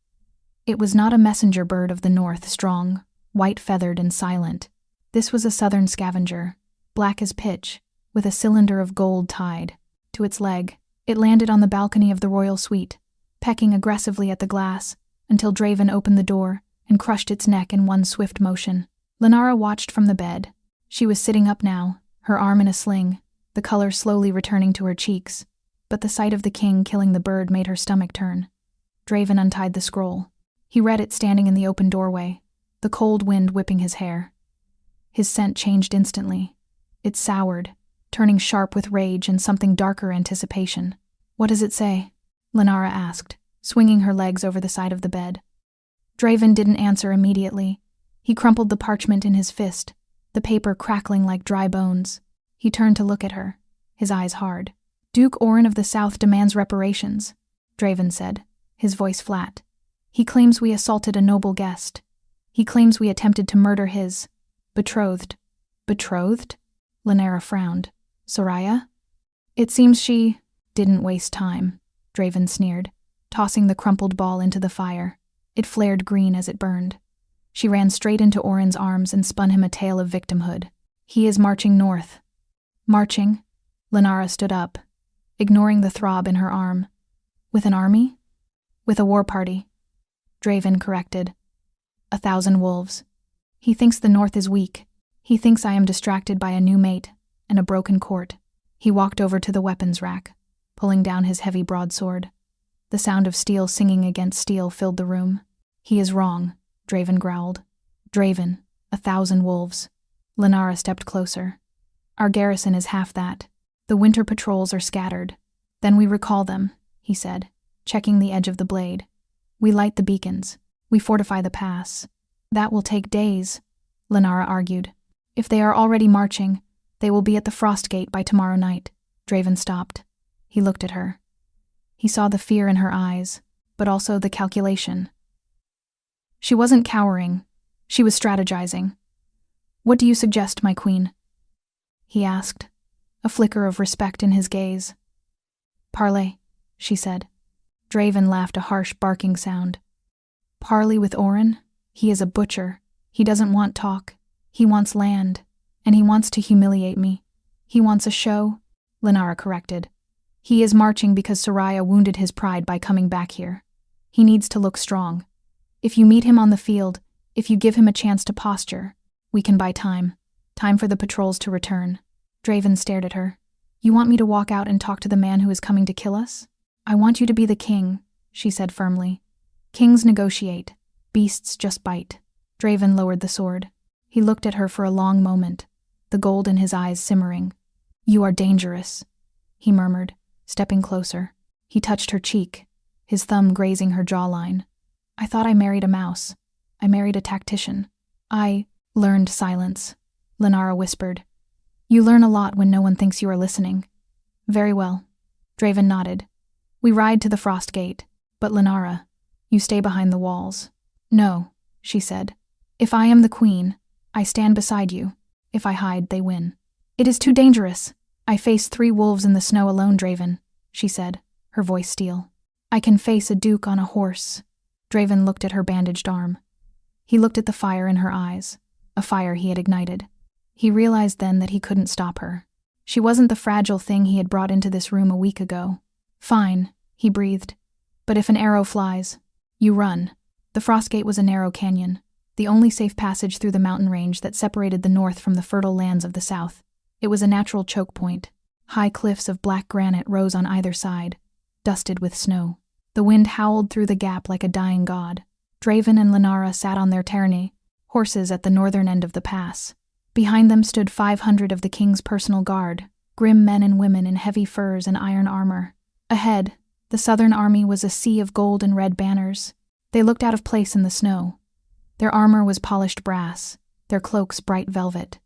It was not a messenger bird of the north, strong, white-feathered and silent. This was a southern scavenger, black as pitch, with a cylinder of gold tied to its leg. It landed on the balcony of the royal suite, pecking aggressively at the glass, until Draven opened the door and crushed its neck in one swift motion. Lenara watched from the bed. She was sitting up now, her arm in a sling, the color slowly returning to her cheeks. But the sight of the king killing the bird made her stomach turn. Draven untied the scroll. He read it standing in the open doorway, the cold wind whipping his hair. His scent changed instantly. It soured, turning sharp with rage and something darker anticipation. "What does it say?" Lenara asked, swinging her legs over the side of the bed. Draven didn't answer immediately. He crumpled the parchment in his fist, the paper crackling like dry bones. He turned to look at her, his eyes hard. "Duke Oren of the South demands reparations," Draven said, his voice flat. "He claims we assaulted a noble guest. He claims we attempted to murder his betrothed." "Betrothed?" Lenara frowned. "Soraya?" "It seems she didn't waste time," Draven sneered, tossing the crumpled ball into the fire. It flared green as it burned. She ran straight into Oren's arms and spun him a tale of victimhood. "He is marching north." "Marching?" Lenara stood up, ignoring the throb in her arm. "With an army?" "With a war party," Draven corrected. 1,000 wolves. He thinks the north is weak. He thinks I am distracted by a new mate and a broken court." He walked over to the weapons rack, pulling down his heavy broadsword. The sound of steel singing against steel filled the room. "He is wrong," Draven growled. "Draven, 1,000 wolves." Lenara stepped closer. "Our garrison is half that. The winter patrols are scattered. Then we recall them," he said, checking the edge of the blade. "We light the beacons. We fortify the pass. That will take days," Lenara argued. "If they are already marching, they will be at the Frost Gate by tomorrow night." Draven stopped. He looked at her. He saw the fear in her eyes, but also the calculation. She wasn't cowering. She was strategizing. "What do you suggest, my queen?" he asked, a flicker of respect in his gaze. "Parley," she said. Draven laughed a harsh barking sound. "Parley with Oren? He is a butcher. He doesn't want talk. He wants land, and he wants to humiliate me. He wants a show," Lenara corrected. "He is marching because Soraya wounded his pride by coming back here. He needs to look strong. If you meet him on the field, if you give him a chance to posture, we can buy time. Time for the patrols to return." Draven stared at her. "You want me to walk out and talk to the man who is coming to kill us?" "I want you to be the king," she said firmly. "Kings negotiate. Beasts just bite." Draven lowered the sword. He looked at her for a long moment, the gold in his eyes simmering. "You are dangerous," he murmured, stepping closer. He touched her cheek, his thumb grazing her jawline. "I thought I married a mouse. I married a tactician. I learned silence." Lenara whispered. You learn a lot when no one thinks you are listening. Very well. Draven nodded. We ride to the Frost Gate, but Lenara, you stay behind the walls. No, she said. If I am the queen, I stand beside you. If I hide, they win. It is too dangerous. I face 3 wolves in the snow alone, Draven, she said, her voice steel. I can face a duke on a horse. Draven looked at her bandaged arm. He looked at the fire in her eyes, a fire he had ignited. He realized then that he couldn't stop her. She wasn't the fragile thing he had brought into this room a week ago. Fine, he breathed. But if an arrow flies, you run. The Frost Gate was a narrow canyon, the only safe passage through the mountain range that separated the north from the fertile lands of the south. It was a natural choke point. High cliffs of black granite rose on either side, dusted with snow. The wind howled through the gap like a dying god. Draven and Lenara sat on their tourney, horses at the northern end of the pass. Behind them stood 500 of the king's personal guard, grim men and women in heavy furs and iron armor. Ahead, the southern army was a sea of gold and red banners. They looked out of place in the snow. Their armor was polished brass, their cloaks bright velvet.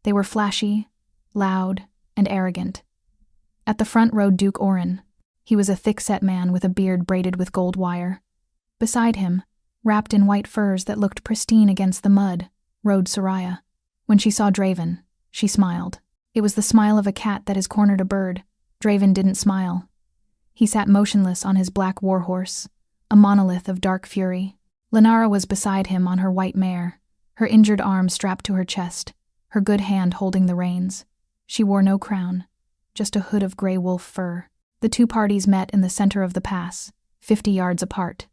They were flashy, loud, and arrogant. At the front rode Duke Oren. He was a thick-set man with a beard braided with gold wire. Beside him, wrapped in white furs that looked pristine against the mud, rode Soraya. When she saw Draven, she smiled. It was the smile of a cat that has cornered a bird. Draven didn't smile. He sat motionless on his black warhorse, a monolith of dark fury. Lenara was beside him on her white mare, her injured arm strapped to her chest, her good hand holding the reins. She wore no crown, just a hood of gray wolf fur. The 2 parties met in the center of the pass, 50 yards apart.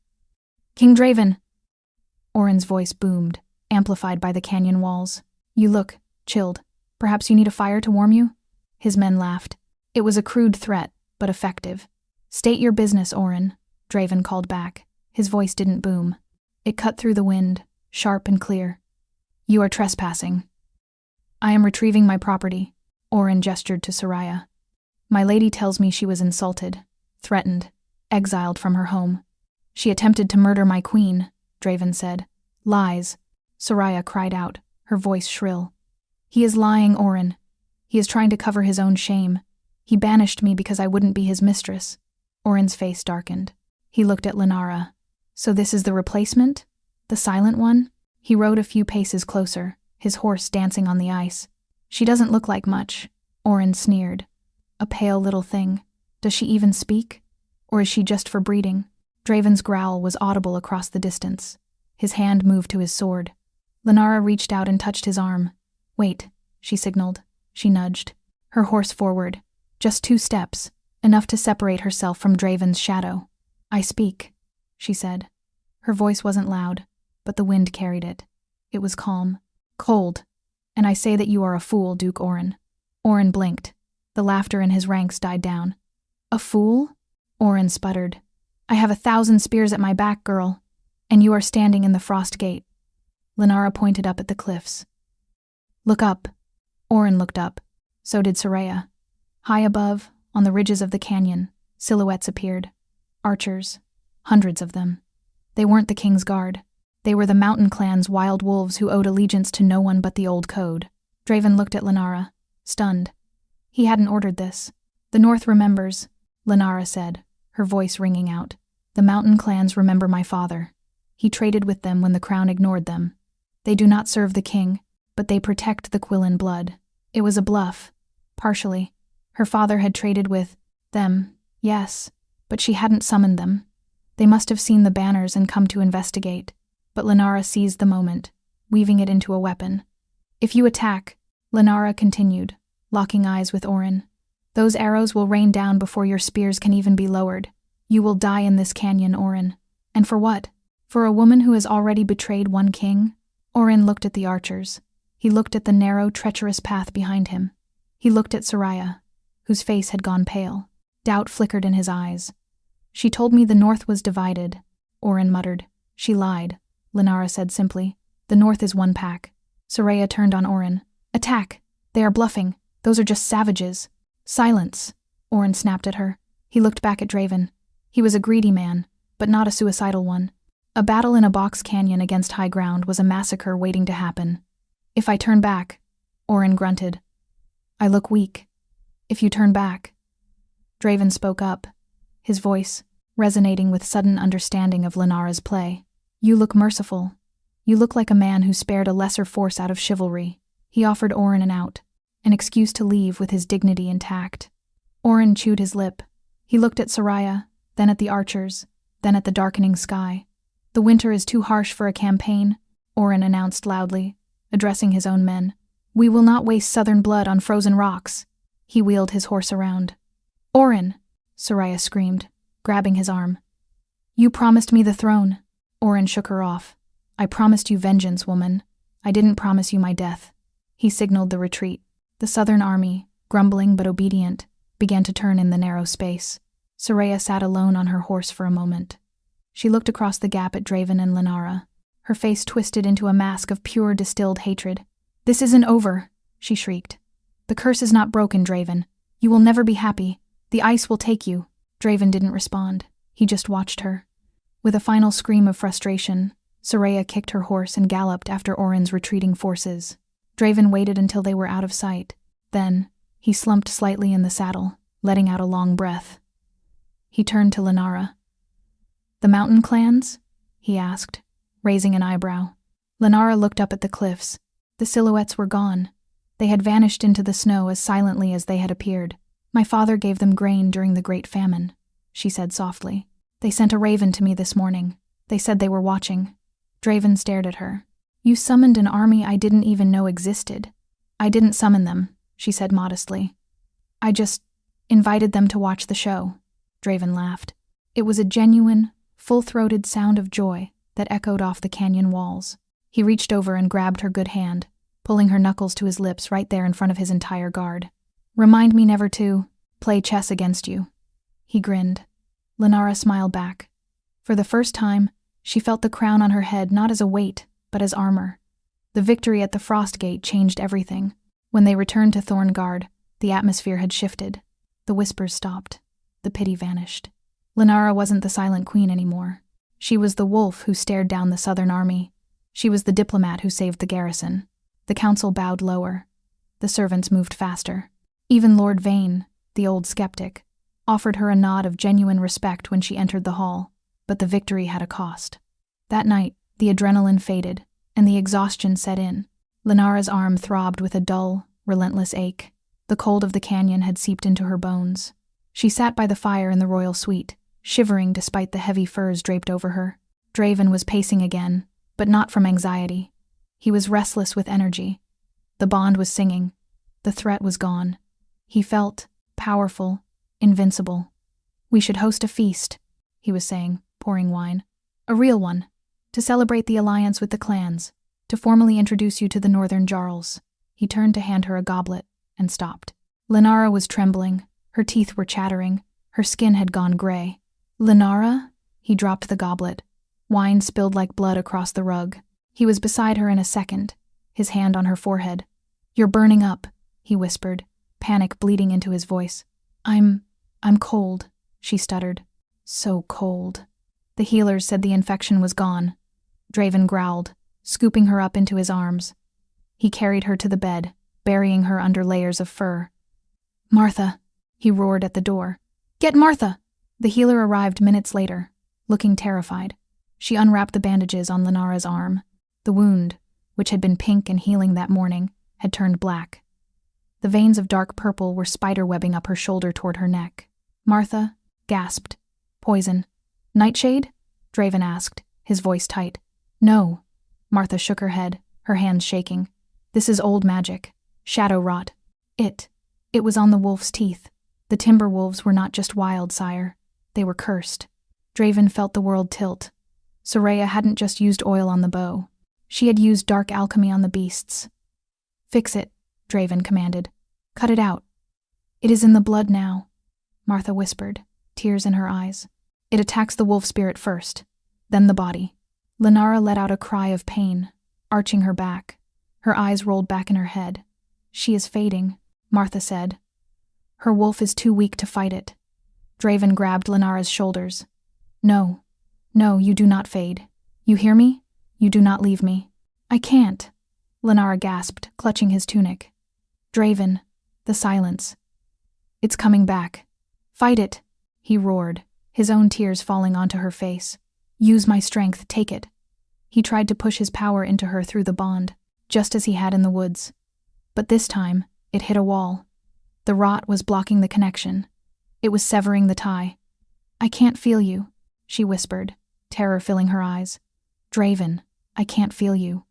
King Draven! Oren's voice boomed, amplified by the canyon walls. You look chilled. Perhaps you need a fire to warm you? His men laughed. It was a crude threat, but effective. State your business, Oren, Draven called back. His voice didn't boom. It cut through the wind, sharp and clear. You are trespassing. I am retrieving my property, Oren gestured to Soraya. My lady tells me she was insulted, threatened, exiled from her home. She attempted to murder my queen, Draven said. Lies, Soraya cried out, her voice shrill. He is lying, Oren. He is trying to cover his own shame. He banished me because I wouldn't be his mistress. Oren's face darkened. He looked at Lenara. So this is the replacement? The silent one? He rode a few paces closer, his horse dancing on the ice. She doesn't look like much, Oren sneered. A pale little thing. Does she even speak? Or is she just for breeding? Draven's growl was audible across the distance. His hand moved to his sword. Lenara reached out and touched his arm. Wait, she signaled. She nudged. Her horse forward. Just 2 steps, enough to separate herself from Draven's shadow. I speak, she said. Her voice wasn't loud, but the wind carried it. It was calm, cold, and I say that you are a fool, Duke Oren. Oren blinked. The laughter in his ranks died down. A fool? Oren sputtered. I have 1,000 spears at my back, girl, and you are standing in the Frost Gate. Lenara pointed up at the cliffs. Look up. Oren looked up. So did Soraya. High above, on the ridges of the canyon, silhouettes appeared. Archers. Hundreds of them. They weren't the king's guard. They were the mountain clan's wild wolves who owed allegiance to no one but the old code. Draven looked at Lenara, stunned. He hadn't ordered this. The North remembers, Lenara said, her voice ringing out. The mountain clans remember my father. He traded with them when the crown ignored them. They do not serve the king, but they protect the Quillen blood. It was a bluff. Partially. Her father had traded with them, yes, but she hadn't summoned them. They must have seen the banners and come to investigate. But Lenara seized the moment, weaving it into a weapon. If you attack, Lenara continued, locking eyes with Oren, those arrows will rain down before your spears can even be lowered. You will die in this canyon, Oren. And for what? For a woman who has already betrayed one king? Oren looked at the archers. He looked at the narrow, treacherous path behind him. He looked at Soraya, whose face had gone pale. Doubt flickered in his eyes. She told me the North was divided, Oren muttered. She lied, Lenara said simply. The North is one pack. Soraya turned on Oren. Attack! They are bluffing. Those are just savages. Silence, Oren snapped at her. He looked back at Draven. He was a greedy man, but not a suicidal one. A battle in a box canyon against high ground was a massacre waiting to happen. If I turn back, Oren grunted. I look weak. If you turn back. Draven spoke up, his voice resonating with sudden understanding of Lenara's play. You look merciful. You look like a man who spared a lesser force out of chivalry. He offered Oren an out, an excuse to leave with his dignity intact. Oren chewed his lip. He looked at Soraya, then at the archers, then at the darkening sky. The winter is too harsh for a campaign, Oren announced loudly, addressing his own men. We will not waste southern blood on frozen rocks. He wheeled his horse around. Oren, Soraya screamed, grabbing his arm. You promised me the throne. Oren shook her off. I promised you vengeance, woman. I didn't promise you my death. He signaled the retreat. The southern army, grumbling but obedient, began to turn in the narrow space. Soraya sat alone on her horse for a moment. She looked across the gap at Draven and Lenara, her face twisted into a mask of pure distilled hatred. This isn't over, she shrieked. The curse is not broken, Draven. You will never be happy. The ice will take you. Draven didn't respond. He just watched her. With a final scream of frustration, Soraya kicked her horse and galloped after Oren's retreating forces. Draven waited until they were out of sight. Then, he slumped slightly in the saddle, letting out a long breath. He turned to Lenara. The mountain clans? He asked, raising an eyebrow. Lenara looked up at the cliffs. The silhouettes were gone. They had vanished into the snow as silently as they had appeared. My father gave them grain during the Great Famine, she said softly. They sent a raven to me this morning. They said they were watching. Draven stared at her. You summoned an army I didn't even know existed. I didn't summon them, she said modestly. I just invited them to watch the show. Draven laughed. It was a genuine, full-throated sound of joy that echoed off the canyon walls. He reached over and grabbed her good hand, pulling her knuckles to his lips right there in front of his entire guard. Remind me never to play chess against you. He grinned. Lenara smiled back. For the first time, she felt the crown on her head not as a weight, but as armor. The victory at the Frost Gate changed everything. When they returned to Thorngard, the atmosphere had shifted. The whispers stopped. The pity vanished. Lenara wasn't the silent queen anymore. She was the wolf who stared down the southern army. She was the diplomat who saved the garrison. The council bowed lower. The servants moved faster. Even Lord Vane, the old skeptic, offered her a nod of genuine respect when she entered the hall, but the victory had a cost. That night, the adrenaline faded, and the exhaustion set in. Lenara's arm throbbed with a dull, relentless ache. The cold of the canyon had seeped into her bones. She sat by the fire in the royal suite, shivering despite the heavy furs draped over her. Draven was pacing again, but not from anxiety. He was restless with energy. The bond was singing. The threat was gone. He felt powerful, invincible. We should host a feast, he was saying, pouring wine. A real one, to celebrate the alliance with the clans, to formally introduce you to the northern Jarls. He turned to hand her a goblet, and stopped. Lenara was trembling. Her teeth were chattering. Her skin had gone gray. Lenara? He dropped the goblet. Wine spilled like blood across the rug. He was beside her in a second, his hand on her forehead. You're burning up, he whispered, panic bleeding into his voice. I'm cold, she stuttered. So cold. The healers said the infection was gone. Draven growled, scooping her up into his arms. He carried her to the bed, burying her under layers of fur. Martha, he roared at the door. Get Martha! The healer arrived minutes later, looking terrified. She unwrapped the bandages on Lenara's arm. The wound, which had been pink and healing that morning, had turned black. The veins of dark purple were spiderwebbing up her shoulder toward her neck. Martha gasped. Poison. Nightshade? Draven asked, his voice tight. No. Martha shook her head, her hands shaking. This is old magic. Shadow rot. It was on the wolf's teeth. The timber wolves were not just wild, sire. They were cursed. Draven felt the world tilt. Soraya hadn't just used oil on the bow. She had used dark alchemy on the beasts. Fix it, Draven commanded. Cut it out. It is in the blood now, Martha whispered, tears in her eyes. It attacks the wolf spirit first, then the body. Lenara let out a cry of pain, arching her back. Her eyes rolled back in her head. She is fading, Martha said. Her wolf is too weak to fight it. Draven grabbed Lenara's shoulders. No, you do not fade. You hear me? You do not leave me. I can't, Lenara gasped, clutching his tunic. Draven. The silence. It's coming back. Fight it, he roared, his own tears falling onto her face. Use my strength, take it. He tried to push his power into her through the bond, just as he had in the woods. But this time, it hit a wall. The rot was blocking the connection. It was severing the tie. I can't feel you, she whispered, terror filling her eyes. Draven, I can't feel you.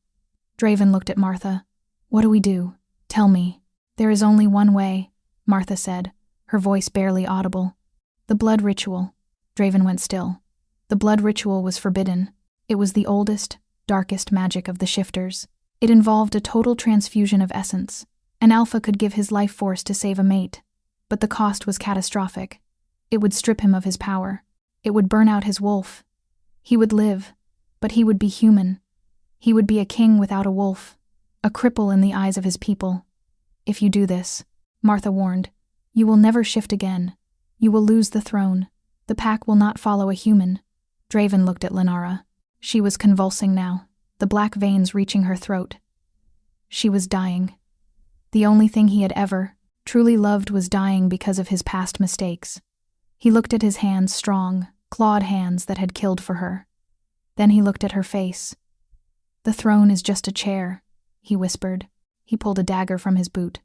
Draven looked at Martha. What do we do? Tell me. There is only one way, Martha said, her voice barely audible. The blood ritual. Draven went still. The blood ritual was forbidden. It was the oldest, darkest magic of the shifters. It involved a total transfusion of essence. An alpha could give his life force to save a mate, but the cost was catastrophic. It would strip him of his power. It would burn out his wolf. He would live, but he would be human. He would be a king without a wolf, a cripple in the eyes of his people. If you do this, Martha warned, you will never shift again. You will lose the throne. The pack will not follow a human. Draven looked at Lenara. She was convulsing now, the black veins reaching her throat. She was dying. The only thing he had ever truly loved was dying because of his past mistakes. He looked at his hands, strong, clawed hands that had killed for her. Then he looked at her face. The throne is just a chair, he whispered. He pulled a dagger from his boot.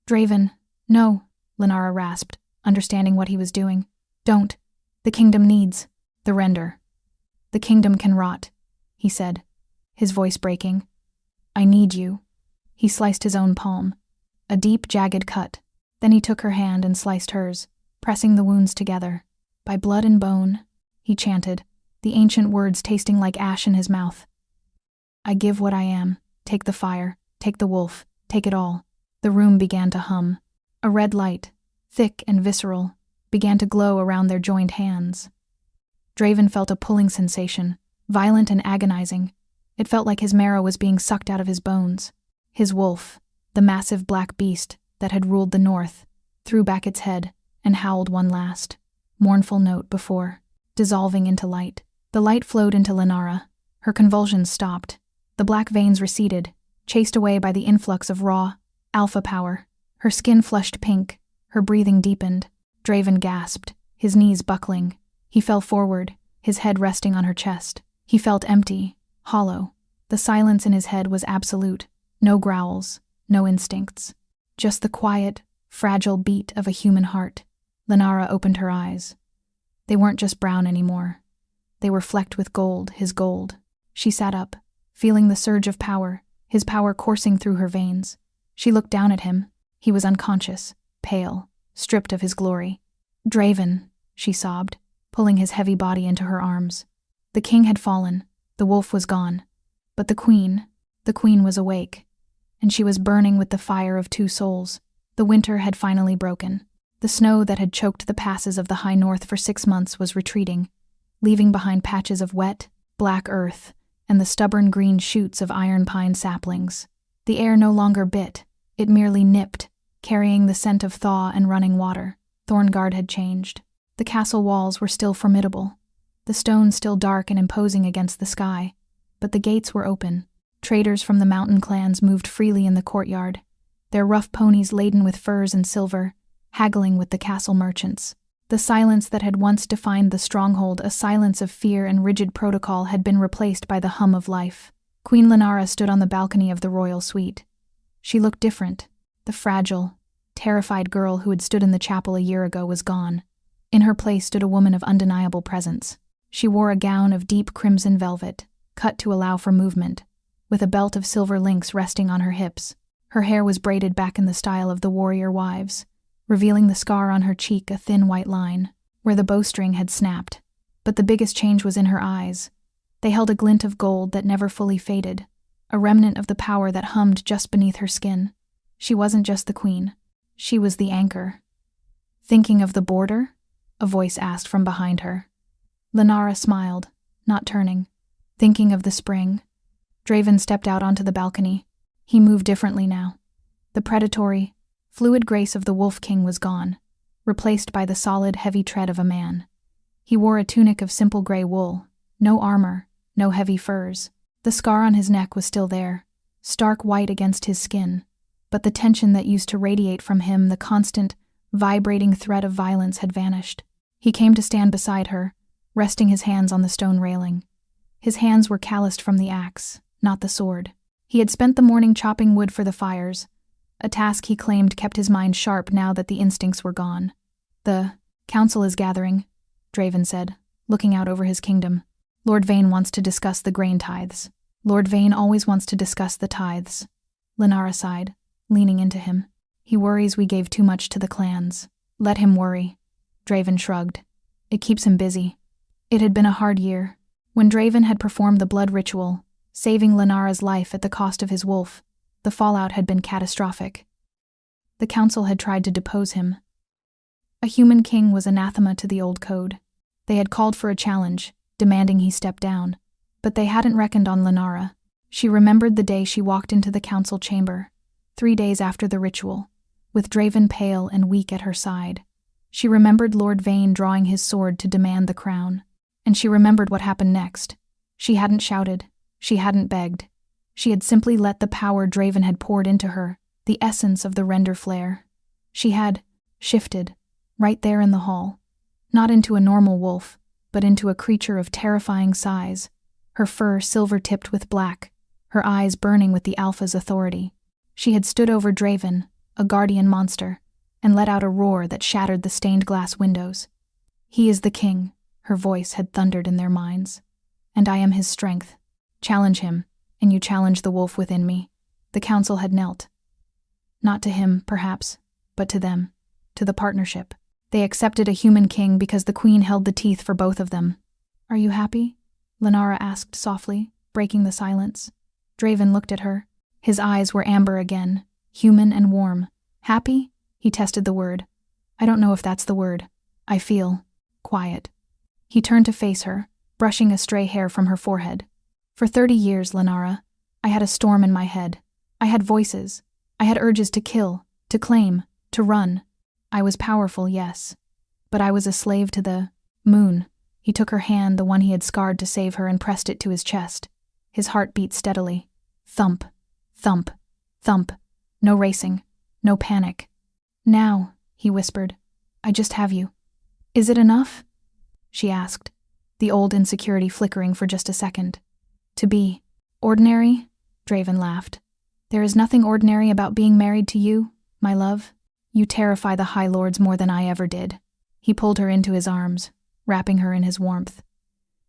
Draven, no, Lenara rasped, understanding what he was doing. Don't. The kingdom needs the render. The kingdom can rot, he said, his voice breaking. I need you. He sliced his own palm. A deep, jagged cut. Then he took her hand and sliced hers, pressing the wounds together. By blood and bone, he chanted, the ancient words tasting like ash in his mouth. I give what I am. Take the fire. Take the wolf. Take it all. The room began to hum. A red light, thick and visceral, began to glow around their joined hands. Draven felt a pulling sensation, violent and agonizing. It felt like his marrow was being sucked out of his bones. His wolf, the massive black beast that had ruled the north, threw back its head and howled one last, mournful note before dissolving into light. The light flowed into Lenara. Her convulsions stopped. The black veins receded, chased away by the influx of raw, alpha power. Her skin flushed pink. Her breathing deepened. Draven gasped, his knees buckling. He fell forward, his head resting on her chest. He felt empty, hollow. The silence in his head was absolute. No growls, no instincts. Just the quiet, fragile beat of a human heart. Lenara opened her eyes. They weren't just brown anymore. They were flecked with gold, his gold. She sat up, feeling the surge of power, his power coursing through her veins. She looked down at him. He was unconscious, pale, stripped of his glory. Draven, she sobbed, pulling his heavy body into her arms. The king had fallen. The wolf was gone. But the queen was awake. And she was burning with the fire of two souls. The winter had finally broken. The snow that had choked the passes of the high north for 6 months was retreating, leaving behind patches of wet, black earth and the stubborn green shoots of iron pine saplings. The air no longer bit, it merely nipped, carrying the scent of thaw and running water. Thorngard had changed. The castle walls were still formidable, the stones still dark and imposing against the sky, but the gates were open. Traders from the mountain clans moved freely in the courtyard, their rough ponies laden with furs and silver, haggling with the castle merchants. The silence that had once defined the stronghold, a silence of fear and rigid protocol, had been replaced by the hum of life. Queen Lenara stood on the balcony of the royal suite. She looked different. The fragile, terrified girl who had stood in the chapel a year ago was gone. In her place stood a woman of undeniable presence. She wore a gown of deep crimson velvet, cut to allow for movement, with a belt of silver links resting on her hips. Her hair was braided back in the style of the warrior wives, revealing the scar on her cheek, a thin white line, where the bowstring had snapped. But the biggest change was in her eyes. They held a glint of gold that never fully faded, a remnant of the power that hummed just beneath her skin. She wasn't just the queen. She was the anchor. Thinking of the border? A voice asked from behind her. Lenara smiled, not turning. Thinking of the spring? Draven stepped out onto the balcony. He moved differently now. The predatory, fluid grace of the Wolf King was gone, replaced by the solid, heavy tread of a man. He wore a tunic of simple gray wool, no armor, no heavy furs. The scar on his neck was still there, stark white against his skin, but the tension that used to radiate from him, the constant, vibrating threat of violence, had vanished. He came to stand beside her, resting his hands on the stone railing. His hands were calloused from the axe, not the sword. He had spent the morning chopping wood for the fires, a task he claimed kept his mind sharp now that the instincts were gone. "The council is gathering," Draven said, looking out over his kingdom. "Lord Vane wants to discuss the grain tithes. Lord Vane always wants to discuss the tithes." Lenara sighed, leaning into him. "He worries we gave too much to the clans." "Let him worry," Draven shrugged. "It keeps him busy." It had been a hard year. When Draven had performed the blood ritual, saving Lenara's life at the cost of his wolf, the fallout had been catastrophic. The council had tried to depose him. A human king was anathema to the old code. They had called for a challenge, demanding he step down. But they hadn't reckoned on Lenara. She remembered the day she walked into the council chamber, 3 days after the ritual, with Draven pale and weak at her side. She remembered Lord Vane drawing his sword to demand the crown. And she remembered what happened next. She hadn't shouted. She hadn't begged. She had simply let the power Draven had poured into her, the essence of the render flare. She had shifted, right there in the hall, not into a normal wolf, but into a creature of terrifying size, her fur silver-tipped with black, her eyes burning with the Alpha's authority. She had stood over Draven, a guardian monster, and let out a roar that shattered the stained glass windows. "He is the king," her voice had thundered in their minds. "And I am his strength. Challenge him, and you challenge the wolf within me." The council had knelt. Not to him, perhaps, but to them, to the partnership. They accepted a human king because the queen held the teeth for both of them. "Are you happy?" Lenara asked softly, breaking the silence. Draven looked at her. His eyes were amber again, human and warm. "Happy?" He tested the word. "I don't know if that's the word. I feel quiet." He turned to face her, brushing a stray hair from her forehead. "For 30 years, Lenara, I had a storm in my head. I had voices. I had urges to kill, to claim, to run. I was powerful, yes. But I was a slave to the moon." He took her hand, the one he had scarred to save her, and pressed it to his chest. His heart beat steadily. Thump, thump, thump. No racing, no panic. "Now," he whispered, "I just have you." "Is it enough?" she asked, the old insecurity flickering for just a second. "To be ordinary?" Draven laughed. "There is nothing ordinary about being married to you, my love. You terrify the High Lords more than I ever did." He pulled her into his arms, wrapping her in his warmth.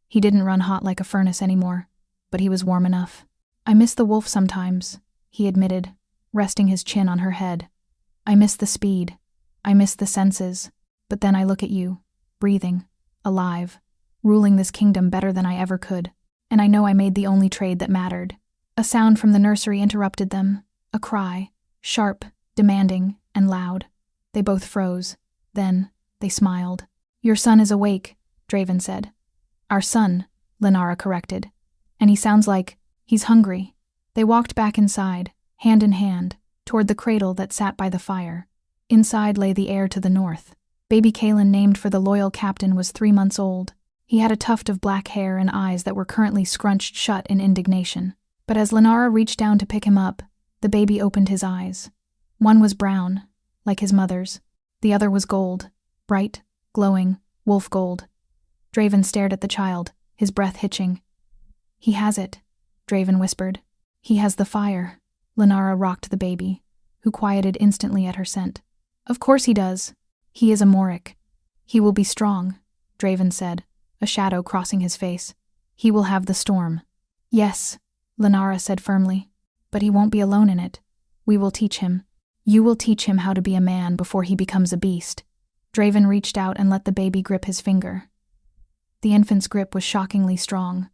He didn't run hot like a furnace anymore, but he was warm enough. "I miss the wolf sometimes," he admitted, resting his chin on her head. "I miss the speed. I miss the senses. But then I look at you, breathing, alive, ruling this kingdom better than I ever could. And I know I made the only trade that mattered." A sound from the nursery interrupted them, a cry, sharp, demanding, and loud. They both froze. Then they smiled. "Your son is awake," Draven said. "Our son," Lenara corrected. "And he sounds like he's hungry." They walked back inside, hand in hand, toward the cradle that sat by the fire. Inside lay the heir to the north. Baby Kaelin, named for the loyal captain, was 3 months old. He had a tuft of black hair and eyes that were currently scrunched shut in indignation. But as Lenara reached down to pick him up, the baby opened his eyes. One was brown, like his mother's. The other was gold, bright, glowing, wolf gold. Draven stared at the child, his breath hitching. "He has it," Draven whispered. "He has the fire." Lenara rocked the baby, who quieted instantly at her scent. "Of course he does. He is a Morik." "He will be strong," Draven said, a shadow crossing his face. "He will have the storm." "Yes," Lenara said firmly, "but he won't be alone in it. We will teach him. You will teach him how to be a man before he becomes a beast." Draven reached out and let the baby grip his finger. The infant's grip was shockingly strong.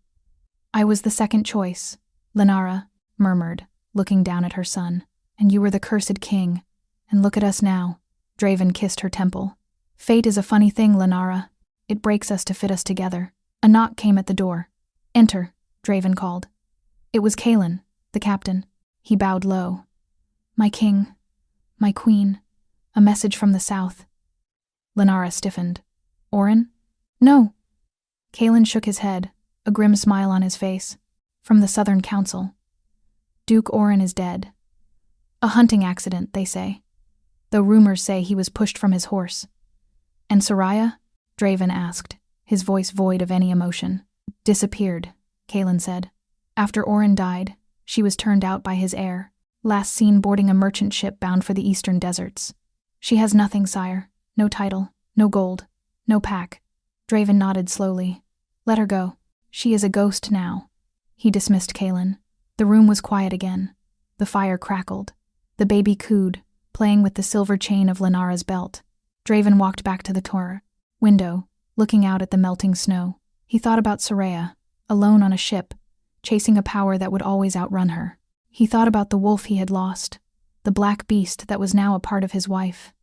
"I was the second choice," Lenara murmured, looking down at her son. "And you were the cursed king. And look at us now." Draven kissed her temple. "Fate is a funny thing, Lenara. It breaks us to fit us together." A knock came at the door. "Enter," Draven called. It was Kaelin, the captain. He bowed low. "My king, my queen, a message from the south." Lenara stiffened. "Oren?" "No." Kaelin shook his head, a grim smile on his face. "From the Southern Council. Duke Oren is dead. A hunting accident, they say. Though rumors say he was pushed from his horse. And Soraya? Draven asked, his voice void of any emotion. Disappeared, Kaelin said. After Orin died, she was turned out by his heir, last seen boarding a merchant ship bound for the eastern deserts. She has nothing, sire. No title, no gold, no pack. Draven nodded slowly. Let her go. She is a ghost now. He dismissed Kaelin. The room was quiet again. The fire crackled. The baby cooed, playing with the silver chain of Lenara's belt. Draven walked back to the window, looking out at the melting snow. He thought about Soraya, alone on a ship, chasing a power that would always outrun her. He thought about the wolf he had lost, the black beast that was now a part of his wife.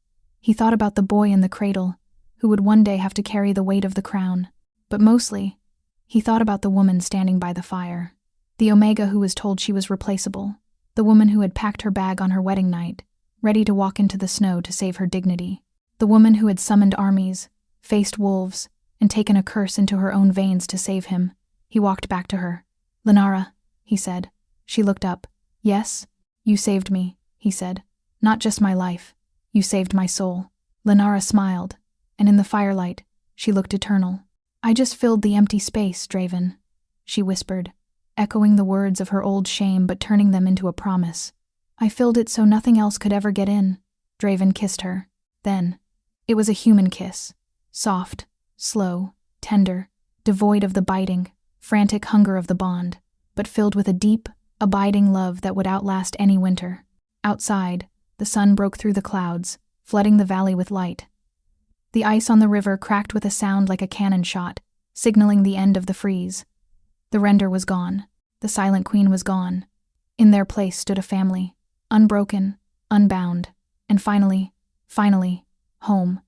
He thought about the boy in the cradle, who would one day have to carry the weight of the crown. But mostly, he thought about the woman standing by the fire. The Omega who was told she was replaceable. The woman who had packed her bag on her wedding night, ready to walk into the snow to save her dignity. The woman who had summoned armies, faced wolves, and taken a curse into her own veins to save him. He walked back to her. Lenara, he said. She looked up. Yes? You saved me, he said. Not just my life. You saved my soul. Lenara smiled, and in the firelight, she looked eternal. I just filled the empty space, Draven, she whispered, echoing the words of her old shame but turning them into a promise. I filled it so nothing else could ever get in. Draven kissed her. Then, it was a human kiss. Soft, slow, tender, devoid of the biting, frantic hunger of the bond, but filled with a deep, abiding love that would outlast any winter. Outside, the sun broke through the clouds, flooding the valley with light. The ice on the river cracked with a sound like a cannon shot, signaling the end of the freeze. The render was gone. The Silent Queen was gone. In their place stood a family, unbroken, unbound, and finally, home.